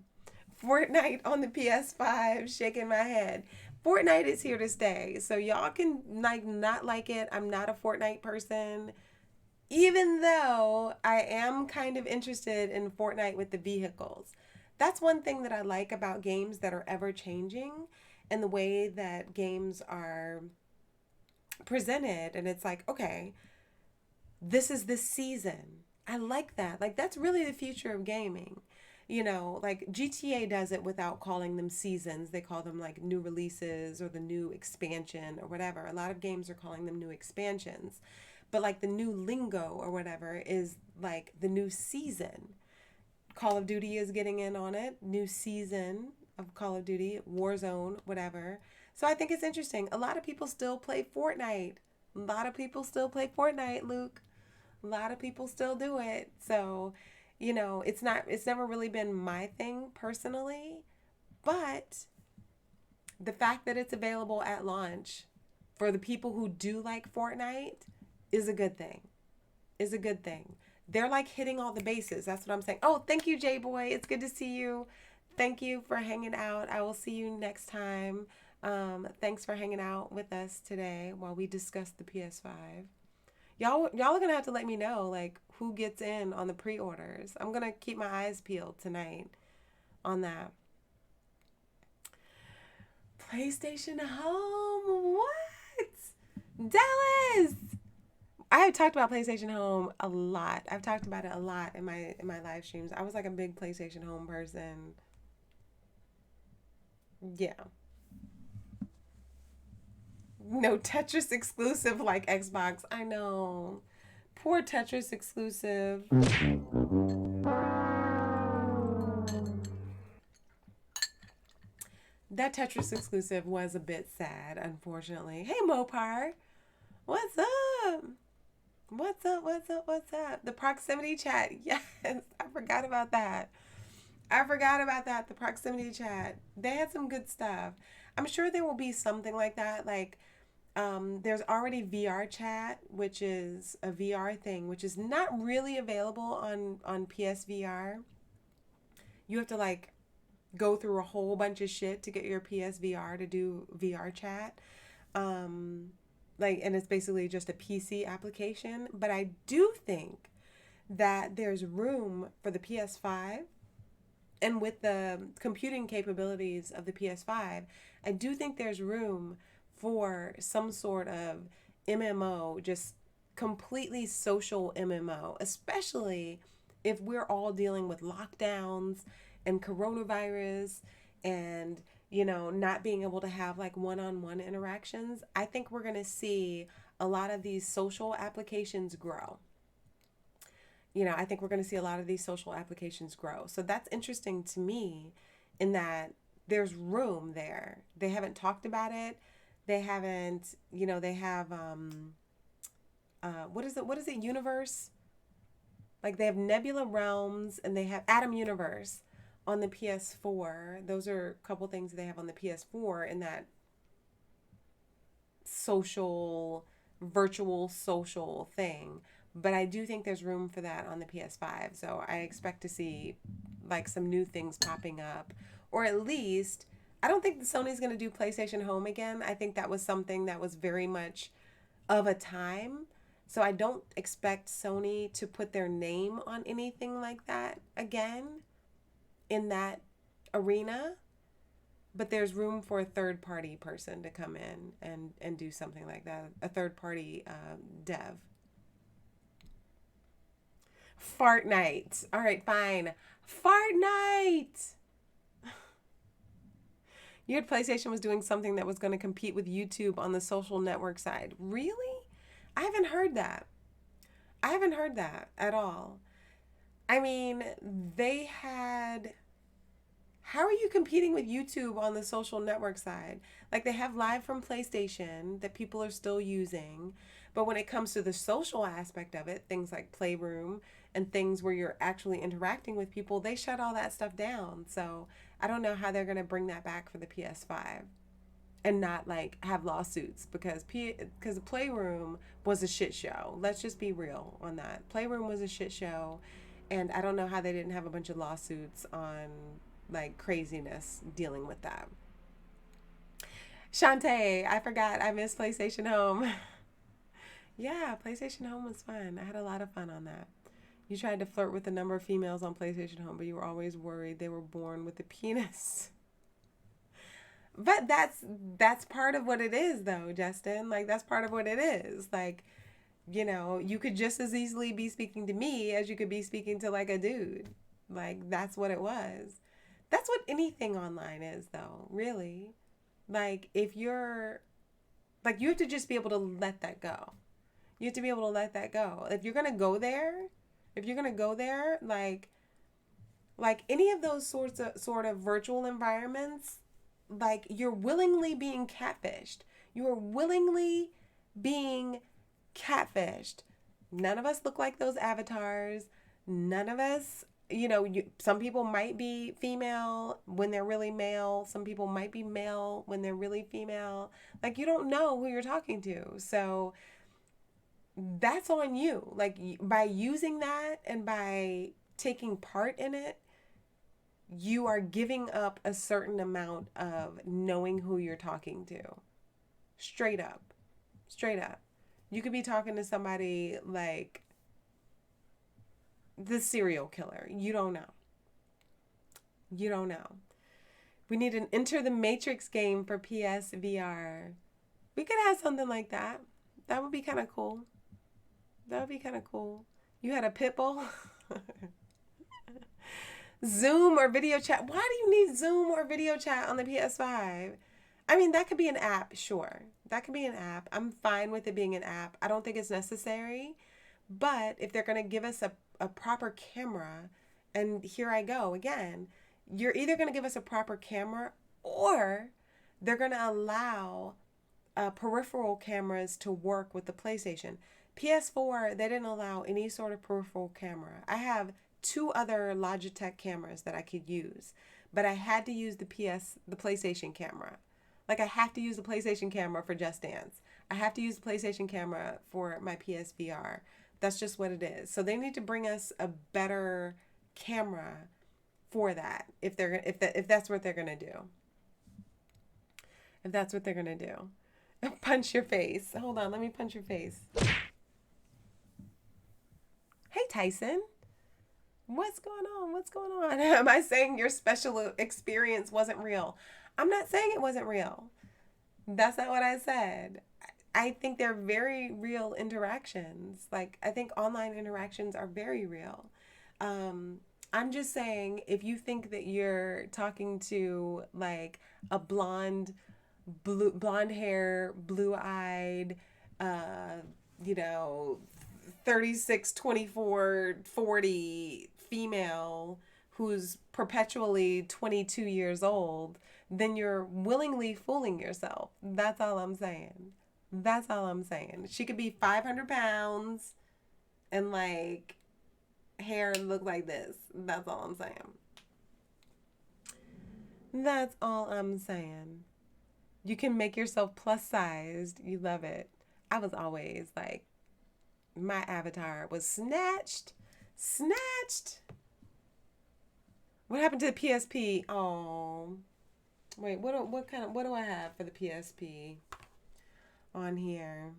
Fortnite on the PS5, shaking my head. Fortnite is here to stay, so y'all can like not like it. I'm not a Fortnite person, even though I am kind of interested in Fortnite with the vehicles. That's one thing that I like about games that are ever changing and the way that games are presented. And it's like, okay, this is this season. I like that. Like, that's really the future of gaming. You know, like GTA does it without calling them seasons. They call them like new releases or the new expansion or whatever. A lot of games are calling them new expansions. But like the new lingo or whatever is like the new season. Call of Duty is getting in on it. New season of Call of Duty, Warzone, whatever. So I think it's interesting. A lot of people still play Fortnite. A lot of people still play Fortnite, Luke. A lot of people still do it. So, you know, it's never really been my thing personally, but the fact that it's available at launch for the people who do like Fortnite is a good thing. Is a good thing. They're like hitting all the bases. That's what I'm saying. Oh, thank you, J-Boy. It's good to see you. Thank you for hanging out. I will see you next time. Thanks for hanging out with us today while we discuss the PS5. Y'all are gonna have to let me know like who gets in on the pre-orders. I'm gonna keep my eyes peeled tonight on that. PlayStation Home, what? Dallas! I have talked about PlayStation Home a lot. I've talked about it a lot in my live streams. I was like a big PlayStation Home person. Yeah. No Tetris exclusive like Xbox. I know. Poor Tetris exclusive. That Tetris exclusive was a bit sad, unfortunately. Hey, Mopar. What's up? What's up? What's up? What's up? The proximity chat. Yes, I forgot about that. I forgot about that. The proximity chat. They had some good stuff. I'm sure there will be something like that. Like, there's already VR chat, which is a VR thing, which is not really available on PSVR. You have to like go through a whole bunch of shit to get your PSVR to do VR chat. Like, and it's basically just a PC application. But I do think that there's room for the PS5, and with the computing capabilities of the PS5, I do think there's room for some sort of MMO, just completely social MMO, especially if we're all dealing with lockdowns and coronavirus and, you know, not being able to have like one-on-one interactions. I think we're going to see a lot of these social applications grow. You know, I think we're going to see a lot of these social applications grow. So that's interesting to me in that there's room there. They haven't talked about it. They haven't, you know, they have, what is it, Universe? Like, they have Nebula Realms and they have Atom Universe on the PS4. Those are a couple things they have on the PS4 in that social, virtual social thing. But I do think there's room for that on the PS5. So I expect to see like some new things popping up, or at least I don't think Sony's going to do PlayStation Home again. I think that was something that was very much of a time. So I don't expect Sony to put their name on anything like that again in that arena. But there's room for a third-party person to come in and do something like that. A third-party dev. Fart night. All right, fine. Fart night. You heard PlayStation was doing something that was going to compete with YouTube on the social network side. Really? I haven't heard that. I haven't heard that at all. I mean, they had... How are you competing with YouTube on the social network side? Like, they have Live from PlayStation that people are still using. But when it comes to the social aspect of it, things like Playroom and things where you're actually interacting with people, they shut all that stuff down. So I don't know how they're going to bring that back for the PS5 and not like have lawsuits, because the Playroom was a shit show. Let's just be real on that. Playroom was a shit show, and I don't know how they didn't have a bunch of lawsuits on like craziness dealing with that. Shantae, I forgot I missed PlayStation Home. Yeah, PlayStation Home was fun. I had a lot of fun on that. You tried to flirt with a number of females on PlayStation Home, but you were always worried they were born with a penis. But that's part of what it is, though, Justin. Like, that's part of what it is. Like, you know, you could just as easily be speaking to me as you could be speaking to, like, a dude. Like, that's what it was. That's what anything online is, though, really. Like, if you're... Like, you have to just be able to let that go. You have to be able to let that go. If you're going to go there, like any of those sort of virtual environments, like, you're willingly being catfished. You are willingly being catfished. None of us look like those avatars. None of us, you know, some people might be female when they're really male. Some people might be male when they're really female. Like, you don't know who you're talking to. So that's on you. Like, by using that and by taking part in it, you are giving up a certain amount of knowing who you're talking to. Straight up. Straight up. You could be talking to somebody like the serial killer. You don't know. You don't know. We need an Enter the Matrix game for PSVR. We could have something like that. That would be kind of cool. That would be kind of cool. You had a pit bull? Zoom or video chat. Why do you need Zoom or video chat on the PS5? I mean, that could be an app, sure. That could be an app. I'm fine with it being an app. I don't think it's necessary. But if they're going to give us a proper camera, and here I go again, you're either going to give us a proper camera, or they're going to allow peripheral cameras to work with the PlayStation. PS4, they didn't allow any sort of peripheral camera. I have 2 other Logitech cameras that I could use, but I had to use the PlayStation camera. Like, I have to use the PlayStation camera for Just Dance. I have to use the PlayStation camera for my PSVR. That's just what it is. So they need to bring us a better camera for that if that's what they're gonna do. If that's what they're gonna do. Punch your face. Hold on, let me punch your face. Hey, Tyson. What's going on? What's going on? Am I saying your special experience wasn't real? I'm not saying it wasn't real. That's not what I said. I think they're very real interactions. Like, I think online interactions are very real. I'm just saying, if you think that you're talking to like a blonde hair, blue-eyed, 36, 24, 40 female who's perpetually 22 years old, then you're willingly fooling yourself. That's all I'm saying. That's all I'm saying. She could be 500 pounds and like hair look like this. That's all I'm saying. That's all I'm saying. You can make yourself plus sized. You love it. I was always like My avatar was snatched. Snatched. What happened to the PSP? Oh. Wait, what do I have for the PSP on here?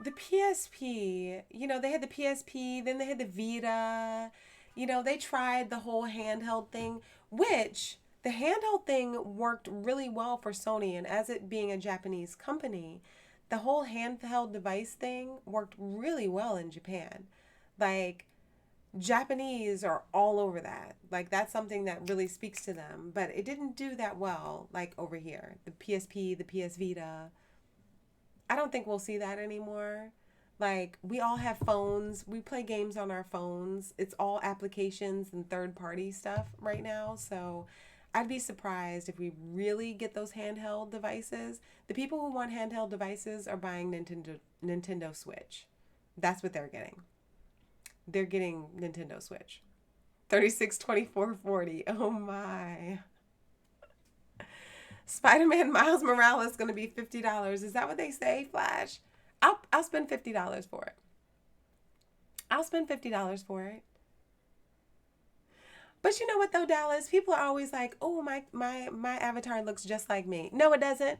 The PSP, you know, they had the PSP, then they had the Vita. You know, they tried the whole handheld thing, which the handheld thing worked really well for Sony. And as it being a Japanese company, the whole handheld device thing worked really well in Japan. Like, Japanese are all over that. Like, that's something that really speaks to them. But it didn't do that well, like, over here. The PSP, the PS Vita. I don't think we'll see that anymore. Like, we all have phones. We play games on our phones. It's all applications and third-party stuff right now. So I'd be surprised if we really get those handheld devices. The people who want handheld devices are buying Nintendo Switch. That's what they're getting. They're getting Nintendo Switch. 36, 24, 40. Oh my. Spider-Man Miles Morales is going to be $50. Is that what they say, Flash? I'll spend $50 for it. I'll spend $50 for it. But you know what though, Dallas? People are always like, "Oh, my avatar looks just like me." No, it doesn't.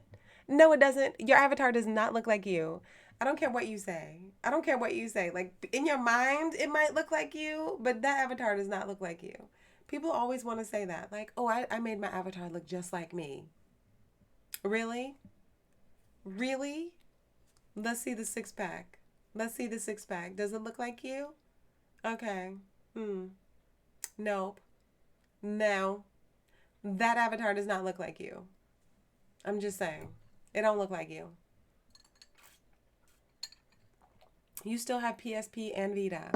No, it doesn't. Your avatar does not look like you. I don't care what you say. I don't care what you say. Like, in your mind, it might look like you, but that avatar does not look like you. People always want to say that. Like, "Oh, I made my avatar look just like me." Really? Really? Let's see the six-pack. Let's see the six-pack. Does it look like you? Okay. Nope. No. That avatar does not look like you. I'm just saying. It don't look like you. You still have PSP and Vita.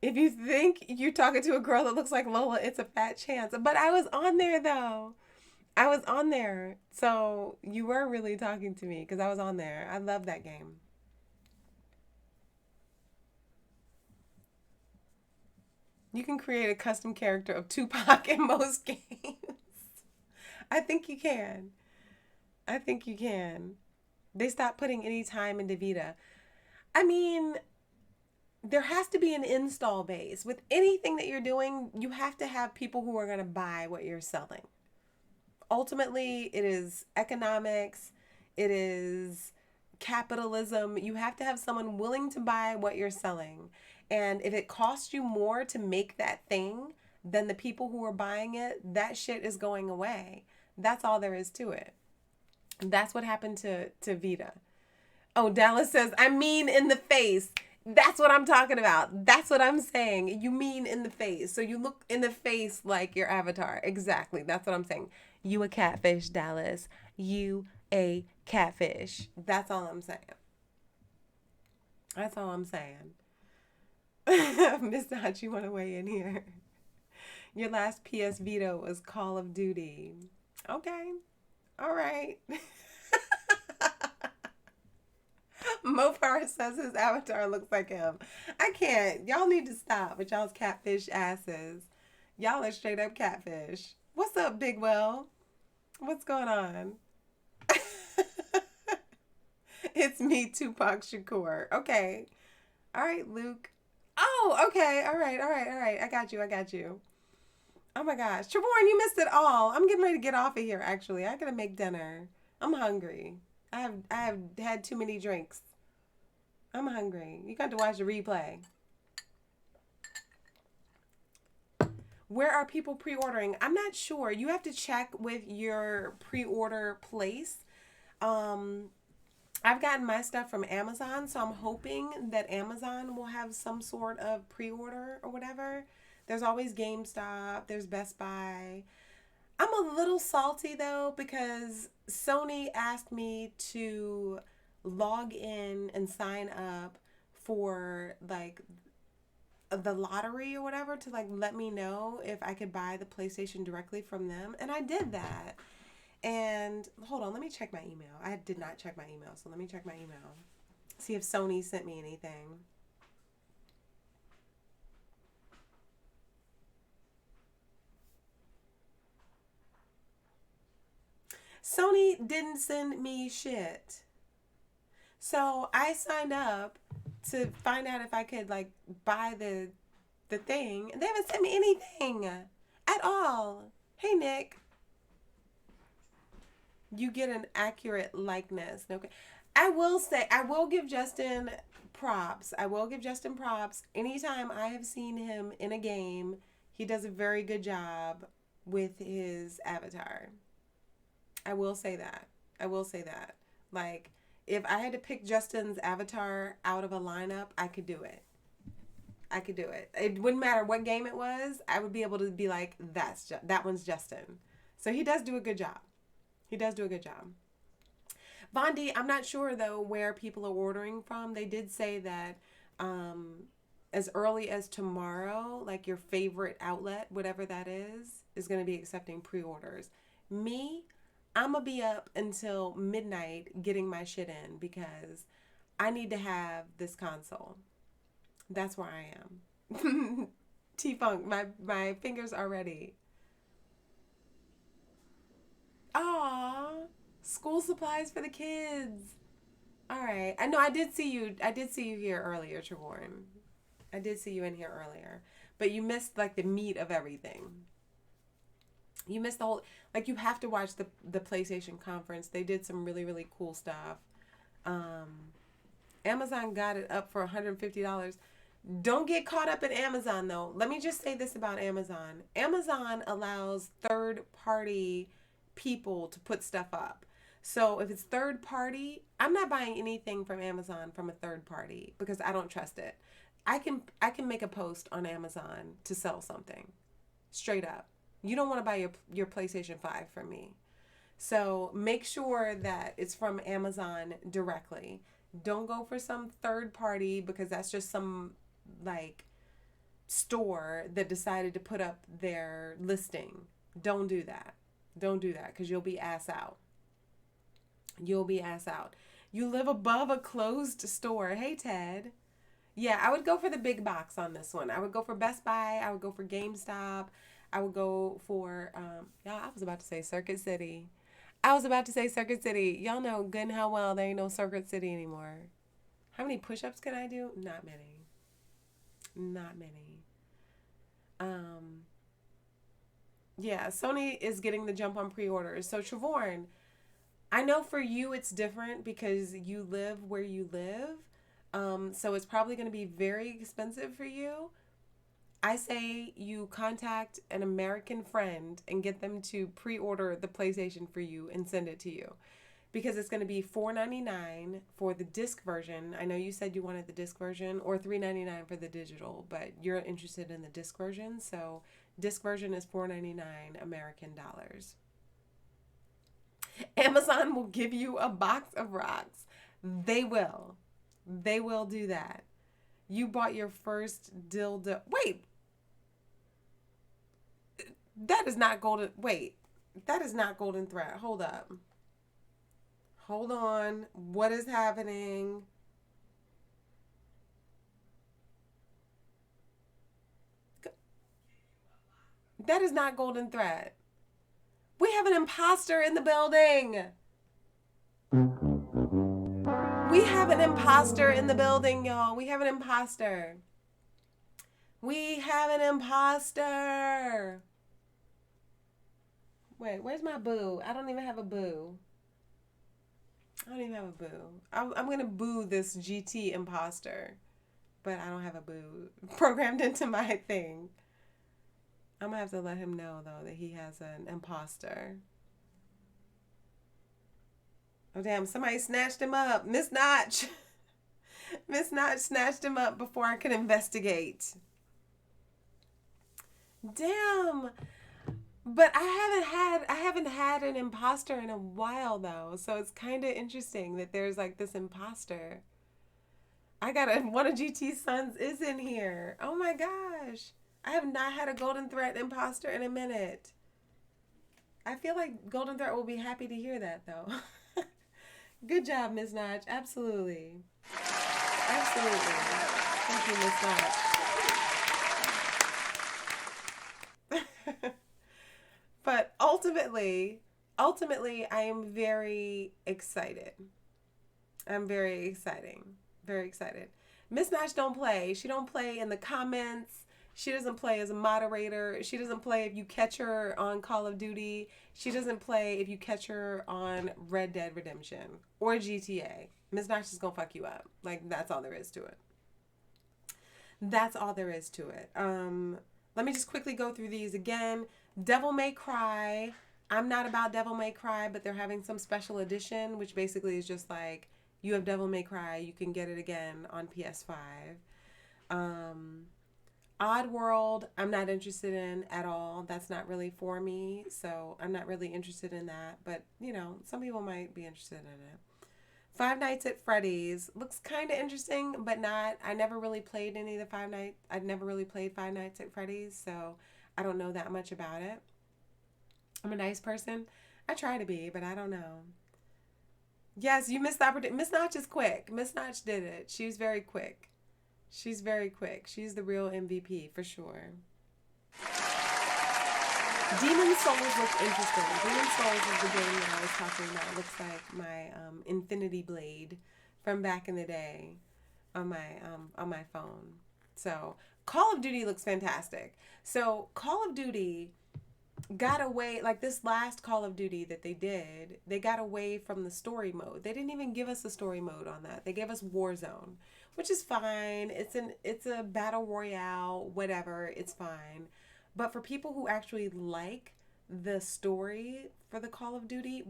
If you think you're talking to a girl that looks like Lola, it's a fat chance. But I was on there, though. I was on there. So you were really talking to me because I was on there. I love that game. You can create a custom character of Tupac in most games. I think you can. I think you can. They stopped putting any time into Vita. I mean, there has to be an install base. With anything that you're doing, you have to have people who are going to buy what you're selling. Ultimately, it is economics. It is capitalism. You have to have someone willing to buy what you're selling. And if it costs you more to make that thing than the people who are buying it, that shit is going away. That's all there is to it. That's what happened to Vita. Oh, Dallas says, I mean in the face. That's what I'm talking about. That's what I'm saying. You mean in the face. So you look in the face like your avatar. Exactly. That's what I'm saying. You a catfish, Dallas. You a catfish. That's all I'm saying. That's all I'm saying. Mr. Hutch, you want to weigh in here? Your last PS Vita was Call of Duty. Okay. All right. Mopar says his avatar looks like him. I can't. Y'all need to stop with y'all's catfish asses. Y'all are straight up catfish. What's up, Big Well? What's going on? It's me, Tupac Shakur. Okay. All right, Luke. Oh, okay. All right. I got you. Oh my gosh. Trevorn, you missed it all. I'm getting ready to get off of here, actually. I gotta make dinner. I'm hungry. I have had too many drinks. I'm hungry. You got to watch the replay. Where are people pre-ordering? I'm not sure. You have to check with your pre-order place. I've gotten my stuff from Amazon, so I'm hoping that Amazon will have some sort of pre-order or whatever. There's always GameStop. There's Best Buy. I'm a little salty, though, because Sony asked me to log in and sign up for, like, the lottery or whatever to, like, let me know if I could buy the PlayStation directly from them. And I did that. And hold on, let me check my email. I did not check my email, so let me check my email. See if Sony sent me anything. Sony didn't send me shit. So I signed up to find out if I could like buy the thing. They haven't sent me anything at all. Hey Nick. You get an accurate likeness. Okay. I will say, I will give Justin props. I will give Justin props. Anytime I have seen him in a game, he does a very good job with his avatar. I will say that. I will say that. Like, if I had to pick Justin's avatar out of a lineup, I could do it. I could do it. It wouldn't matter what game it was. I would be able to be like, that one's Justin. So he does do a good job. He does do a good job. Bondi, I'm not sure though where people are ordering from. They did say that as early as tomorrow, like your favorite outlet, whatever that is going to be accepting pre-orders. Me, I'm going to be up until midnight getting my shit in because I need to have this console. That's where I am. T-Funk, my fingers are ready. Aw, school supplies for the kids. All right. I know I did see you here earlier, Trevorn. I did see you in here earlier. But you missed like the meat of everything. You missed the whole, like you have to watch the PlayStation conference. They did some really, really cool stuff. Amazon got it up for $150. Don't get caught up in Amazon though. Let me just say this about Amazon. Amazon allows third-party people to put stuff up. So if it's third party, I'm not buying anything from Amazon from a third party because I don't trust it. I can make a post on Amazon to sell something. Straight up. You don't want to buy your PlayStation 5 from me. So make sure that it's from Amazon directly. Don't go for some third party because that's just some like store that decided to put up their listing. Don't do that. Don't do that because you'll be ass out. You'll be ass out. You live above a closed store. Hey, Ted. Yeah, I would go for the big box on this one. I would go for Best Buy. I would go for GameStop. I would go for, y'all, I was about to say Circuit City. Y'all know good and how well there ain't no Circuit City anymore. How many push-ups can I do? Not many. Not many. Yeah, Sony is getting the jump on pre-orders. So, Trevorn, I know for you it's different because you live where you live. So it's probably going to be very expensive for you. I say you contact an American friend and get them to pre-order the PlayStation for you and send it to you. Because it's going to be $4.99 for the disc version. I know you said you wanted the disc version, or $3.99 for the digital, but you're interested in the disc version. So disc version is $4.99 American dollars. Amazon will give you a box of rocks. They will. They will do that. You bought your first dildo. Wait. That is not golden. Wait. That is not golden thread. Hold up. Hold on. What is happening? That is not golden thread. We have an imposter in the building. We have an imposter in the building, y'all. We have an imposter. We have an imposter. Wait, where's my boo? I don't even have a boo. I don't even have a boo. I'm going to boo this GT imposter. But I don't have a boo programmed into my thing. I'm going to have to let him know, though, that he has an imposter. Oh, damn. Somebody snatched him up. Miss Notch. Miss Notch snatched him up before I could investigate. Damn. But I haven't had an imposter in a while, though. So it's kind of interesting that there's, like, this imposter. One of GT's sons is in here. Oh, my gosh. I have not had a Golden Threat imposter in a minute. I feel like Golden Threat will be happy to hear that, though. Good job, Ms. Notch. Absolutely. Absolutely. Thank you, Ms. Notch. But ultimately, ultimately, I am very excited. I'm very exciting. Very excited. Miss Notch don't play. She don't play in the comments. She doesn't play as a moderator. She doesn't play if you catch her on Call of Duty. She doesn't play if you catch her on Red Dead Redemption or GTA. Miss Notch is gonna fuck you up. Like, that's all there is to it. That's all there is to it. Let me just quickly go through these again. Devil May Cry. I'm not about Devil May Cry, but they're having some special edition, which basically is just like, you have Devil May Cry, you can get it again on PS5. Oddworld, I'm not interested in at all. That's not really for me, so I'm not really interested in that. But, you know, some people might be interested in it. Five Nights at Freddy's looks kind of interesting, but not. I never really played any of the Five Nights. I've never really played Five Nights at Freddy's, so I don't know that much about it. I'm a nice person. I try to be, but I don't know. Yes, you missed the opportunity. Miss Notch is quick. Miss Notch did it. She was very quick. She's very quick. She's the real MVP for sure. Demon Souls look interesting. Demon Souls is the game that I was talking about. It looks like my Infinity Blade from back in the day on my phone. So Call of Duty looks fantastic. So Call of Duty got away, like this last Call of Duty that they did, they got away from the story mode. They didn't even give us a story mode on that. They gave us Warzone, which is fine. It's a battle royale, whatever, it's fine. But for people who actually like the story for the Call of Duty,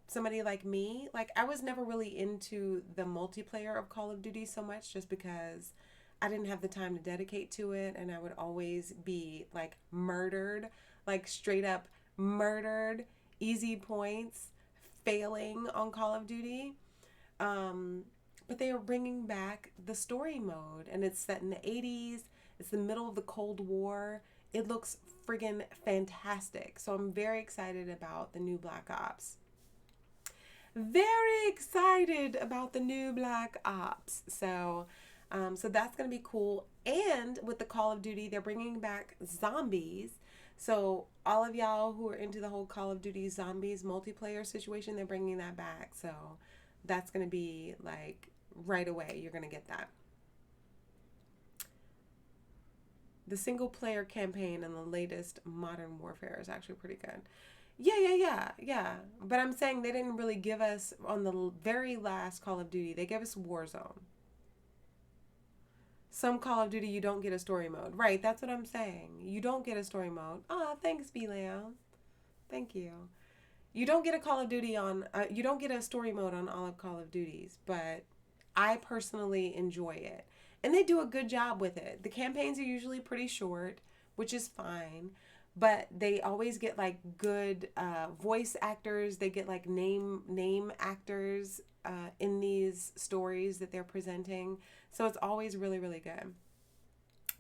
somebody like me, like I was never really into the multiplayer of Call of Duty so much, just because I didn't have the time to dedicate to it, and I would always be like murdered, like straight up murdered, easy points, failing on Call of Duty. But they are bringing back the story mode, and it's set in the 80s. It's the middle of the Cold War. It looks friggin' fantastic. So I'm very excited about the new Black Ops. Very excited about the new Black Ops. So that's going to be cool. And with the Call of Duty, they're bringing back zombies. So all of y'all who are into the whole Call of Duty zombies multiplayer situation, they're bringing that back. So that's going to be like right away. You're going to get that. The single player campaign in the latest Modern Warfare is actually pretty good. Yeah. But I'm saying they didn't really give us, on the very last Call of Duty, they gave us Warzone. Some Call of Duty, you don't get a story mode. Right, that's what I'm saying. You don't get a story mode. Oh, thanks, B-Leo. Thank you. You don't get a Call of Duty on, you don't get a story mode on all of Call of Duties, but I personally enjoy it. And they do a good job with it. The campaigns are usually pretty short, which is fine, but they always get like good voice actors. They get like name actors in these stories that they're presenting. So it's always really, really good.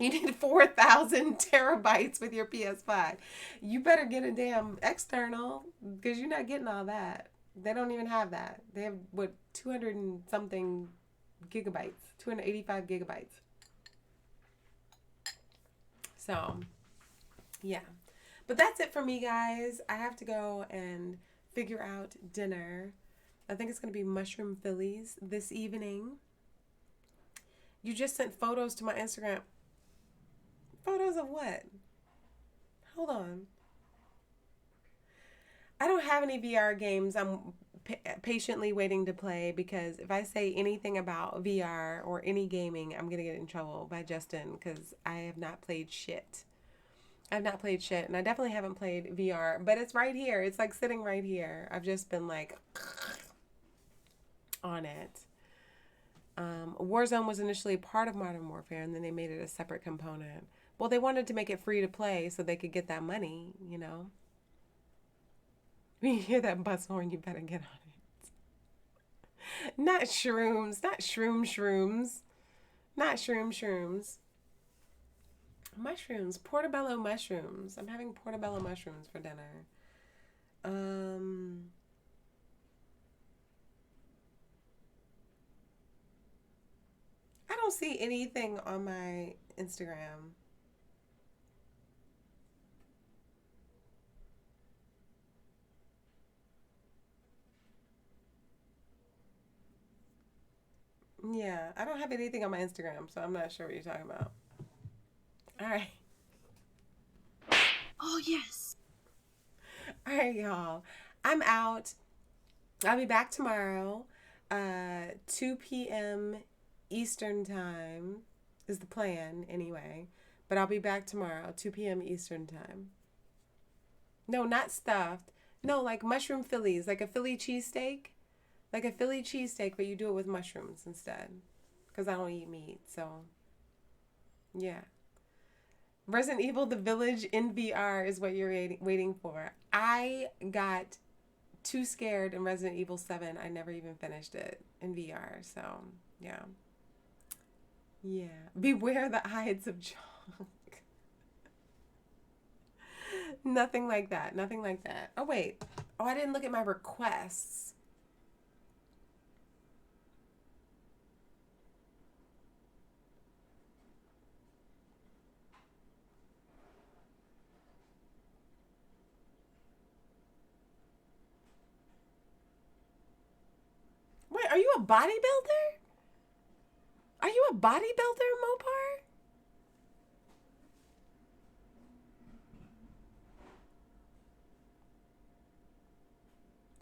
You need 4,000 terabytes with your PS5. You better get a damn external, because you're not getting all that. They don't even have that. They have, 200 and something gigabytes, 285 gigabytes. So, yeah. But that's it for me, guys. I have to go and figure out dinner. I think it's going to be mushroom Phillies this evening. You just sent photos to my Instagram. Photos of what? Hold on. I don't have any VR games I'm patiently waiting to play, because if I say anything about VR or any gaming, I'm going to get in trouble by Justin, because I have not played shit. I've not played shit, and I definitely haven't played VR, but it's right here. It's like sitting right here. I've just been like on it. Warzone was initially part of Modern Warfare, and then they made it a separate component. Well, they wanted to make it free to play so they could get that money, you know. When you hear that bus horn, you better get on it. Not shrooms, not shrooms, not shrooms. Mushrooms, portobello mushrooms. I'm having portobello mushrooms for dinner. I don't see anything on my Instagram. Yeah, I don't have anything on my Instagram, so I'm not sure what you're talking about. All right. Oh, yes. All right, y'all. I'm out. I'll be back tomorrow. 2 p.m. Eastern time is the plan anyway. But I'll be back tomorrow, 2 p.m. Eastern time. No, not stuffed. No, like mushroom Phillies, like a Philly cheesesteak. Like a Philly cheesesteak, but you do it with mushrooms instead. Because I don't eat meat, so yeah. Resident Evil The Village in VR is what you're waiting for. I got too scared in Resident Evil 7. I never even finished it in VR, so yeah. Yeah. Beware the Ides of Junk. Nothing like that. Nothing like that. Oh, wait. Oh, I didn't look at my requests. Wait, are you a bodybuilder? Are you a bodybuilder, Mopar?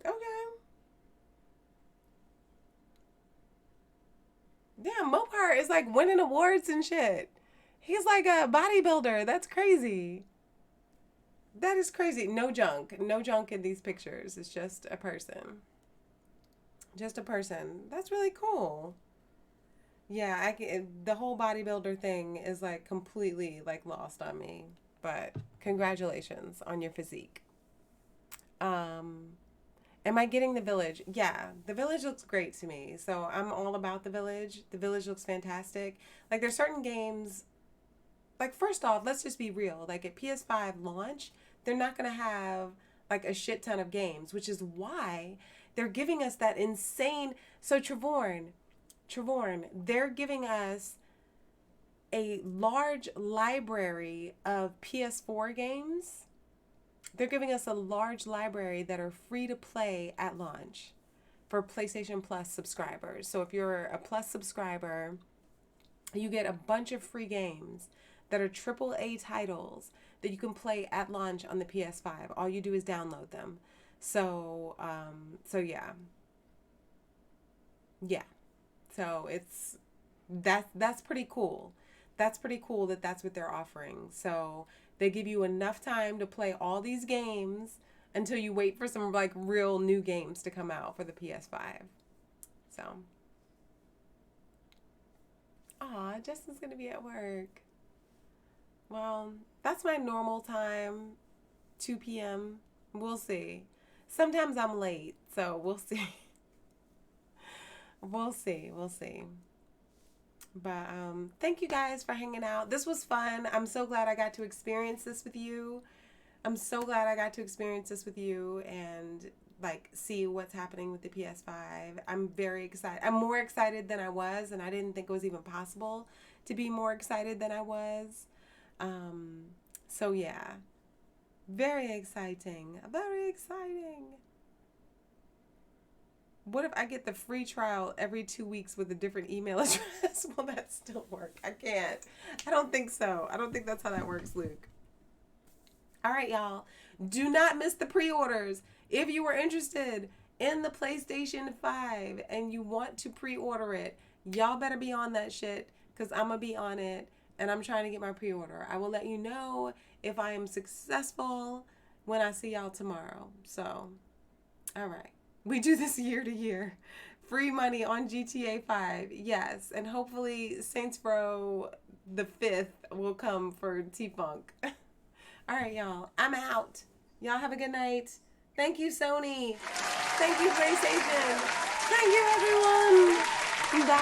Okay. Damn, Mopar is like winning awards and shit. He's like a bodybuilder. That's crazy. That is crazy. No junk. No junk in these pictures. It's just a person. Just a person. That's really cool. Yeah, the whole bodybuilder thing is like completely like lost on me. But congratulations on your physique. Am I getting the village? Yeah, the village looks great to me. So I'm all about the village. The village looks fantastic. Like there's certain games, like first off, let's just be real. Like at PS5 launch, they're not going to have like a shit ton of games, which is why they're giving us that insane. So Trevorn, they're giving us a large library of PS4 games. They're giving us a large library that are free to play at launch for PlayStation Plus subscribers. So if you're a Plus subscriber, you get a bunch of free games that are AAA titles that you can play at launch on the PS5. All you do is download them. So yeah. Yeah. So that's pretty cool. That's pretty cool that that's what they're offering. So they give you enough time to play all these games until you wait for some like real new games to come out for the PS5. So. Aw, Justin's gonna be at work. Well, that's my normal time, 2 p.m. We'll see. Sometimes I'm late, so we'll see. We'll see. But thank you guys for hanging out. This was fun. I'm so glad I got to experience this with you. And like see what's happening with the PS5. I'm very excited. I'm more excited than I was, and I didn't think it was even possible to be more excited than I was. So yeah. Very exciting. Very exciting. What if I get the free trial every 2 weeks with a different email address? Will that still work? I can't. I don't think so. I don't think that's how that works, Luke. All right, y'all. Do not miss the pre-orders. If you were interested in the PlayStation 5 and you want to pre-order it, y'all better be on that shit because I'm going to be on it and I'm trying to get my pre-order. I will let you know if I am successful when I see y'all tomorrow. So, all right. We do this year to year. Free money on GTA 5. Yes. And hopefully Saints Row the 5th will come for T-Funk. All right, y'all. I'm out. Y'all have a good night. Thank you, Sony. Thank you, PlayStation. Thank you, everyone. Bye.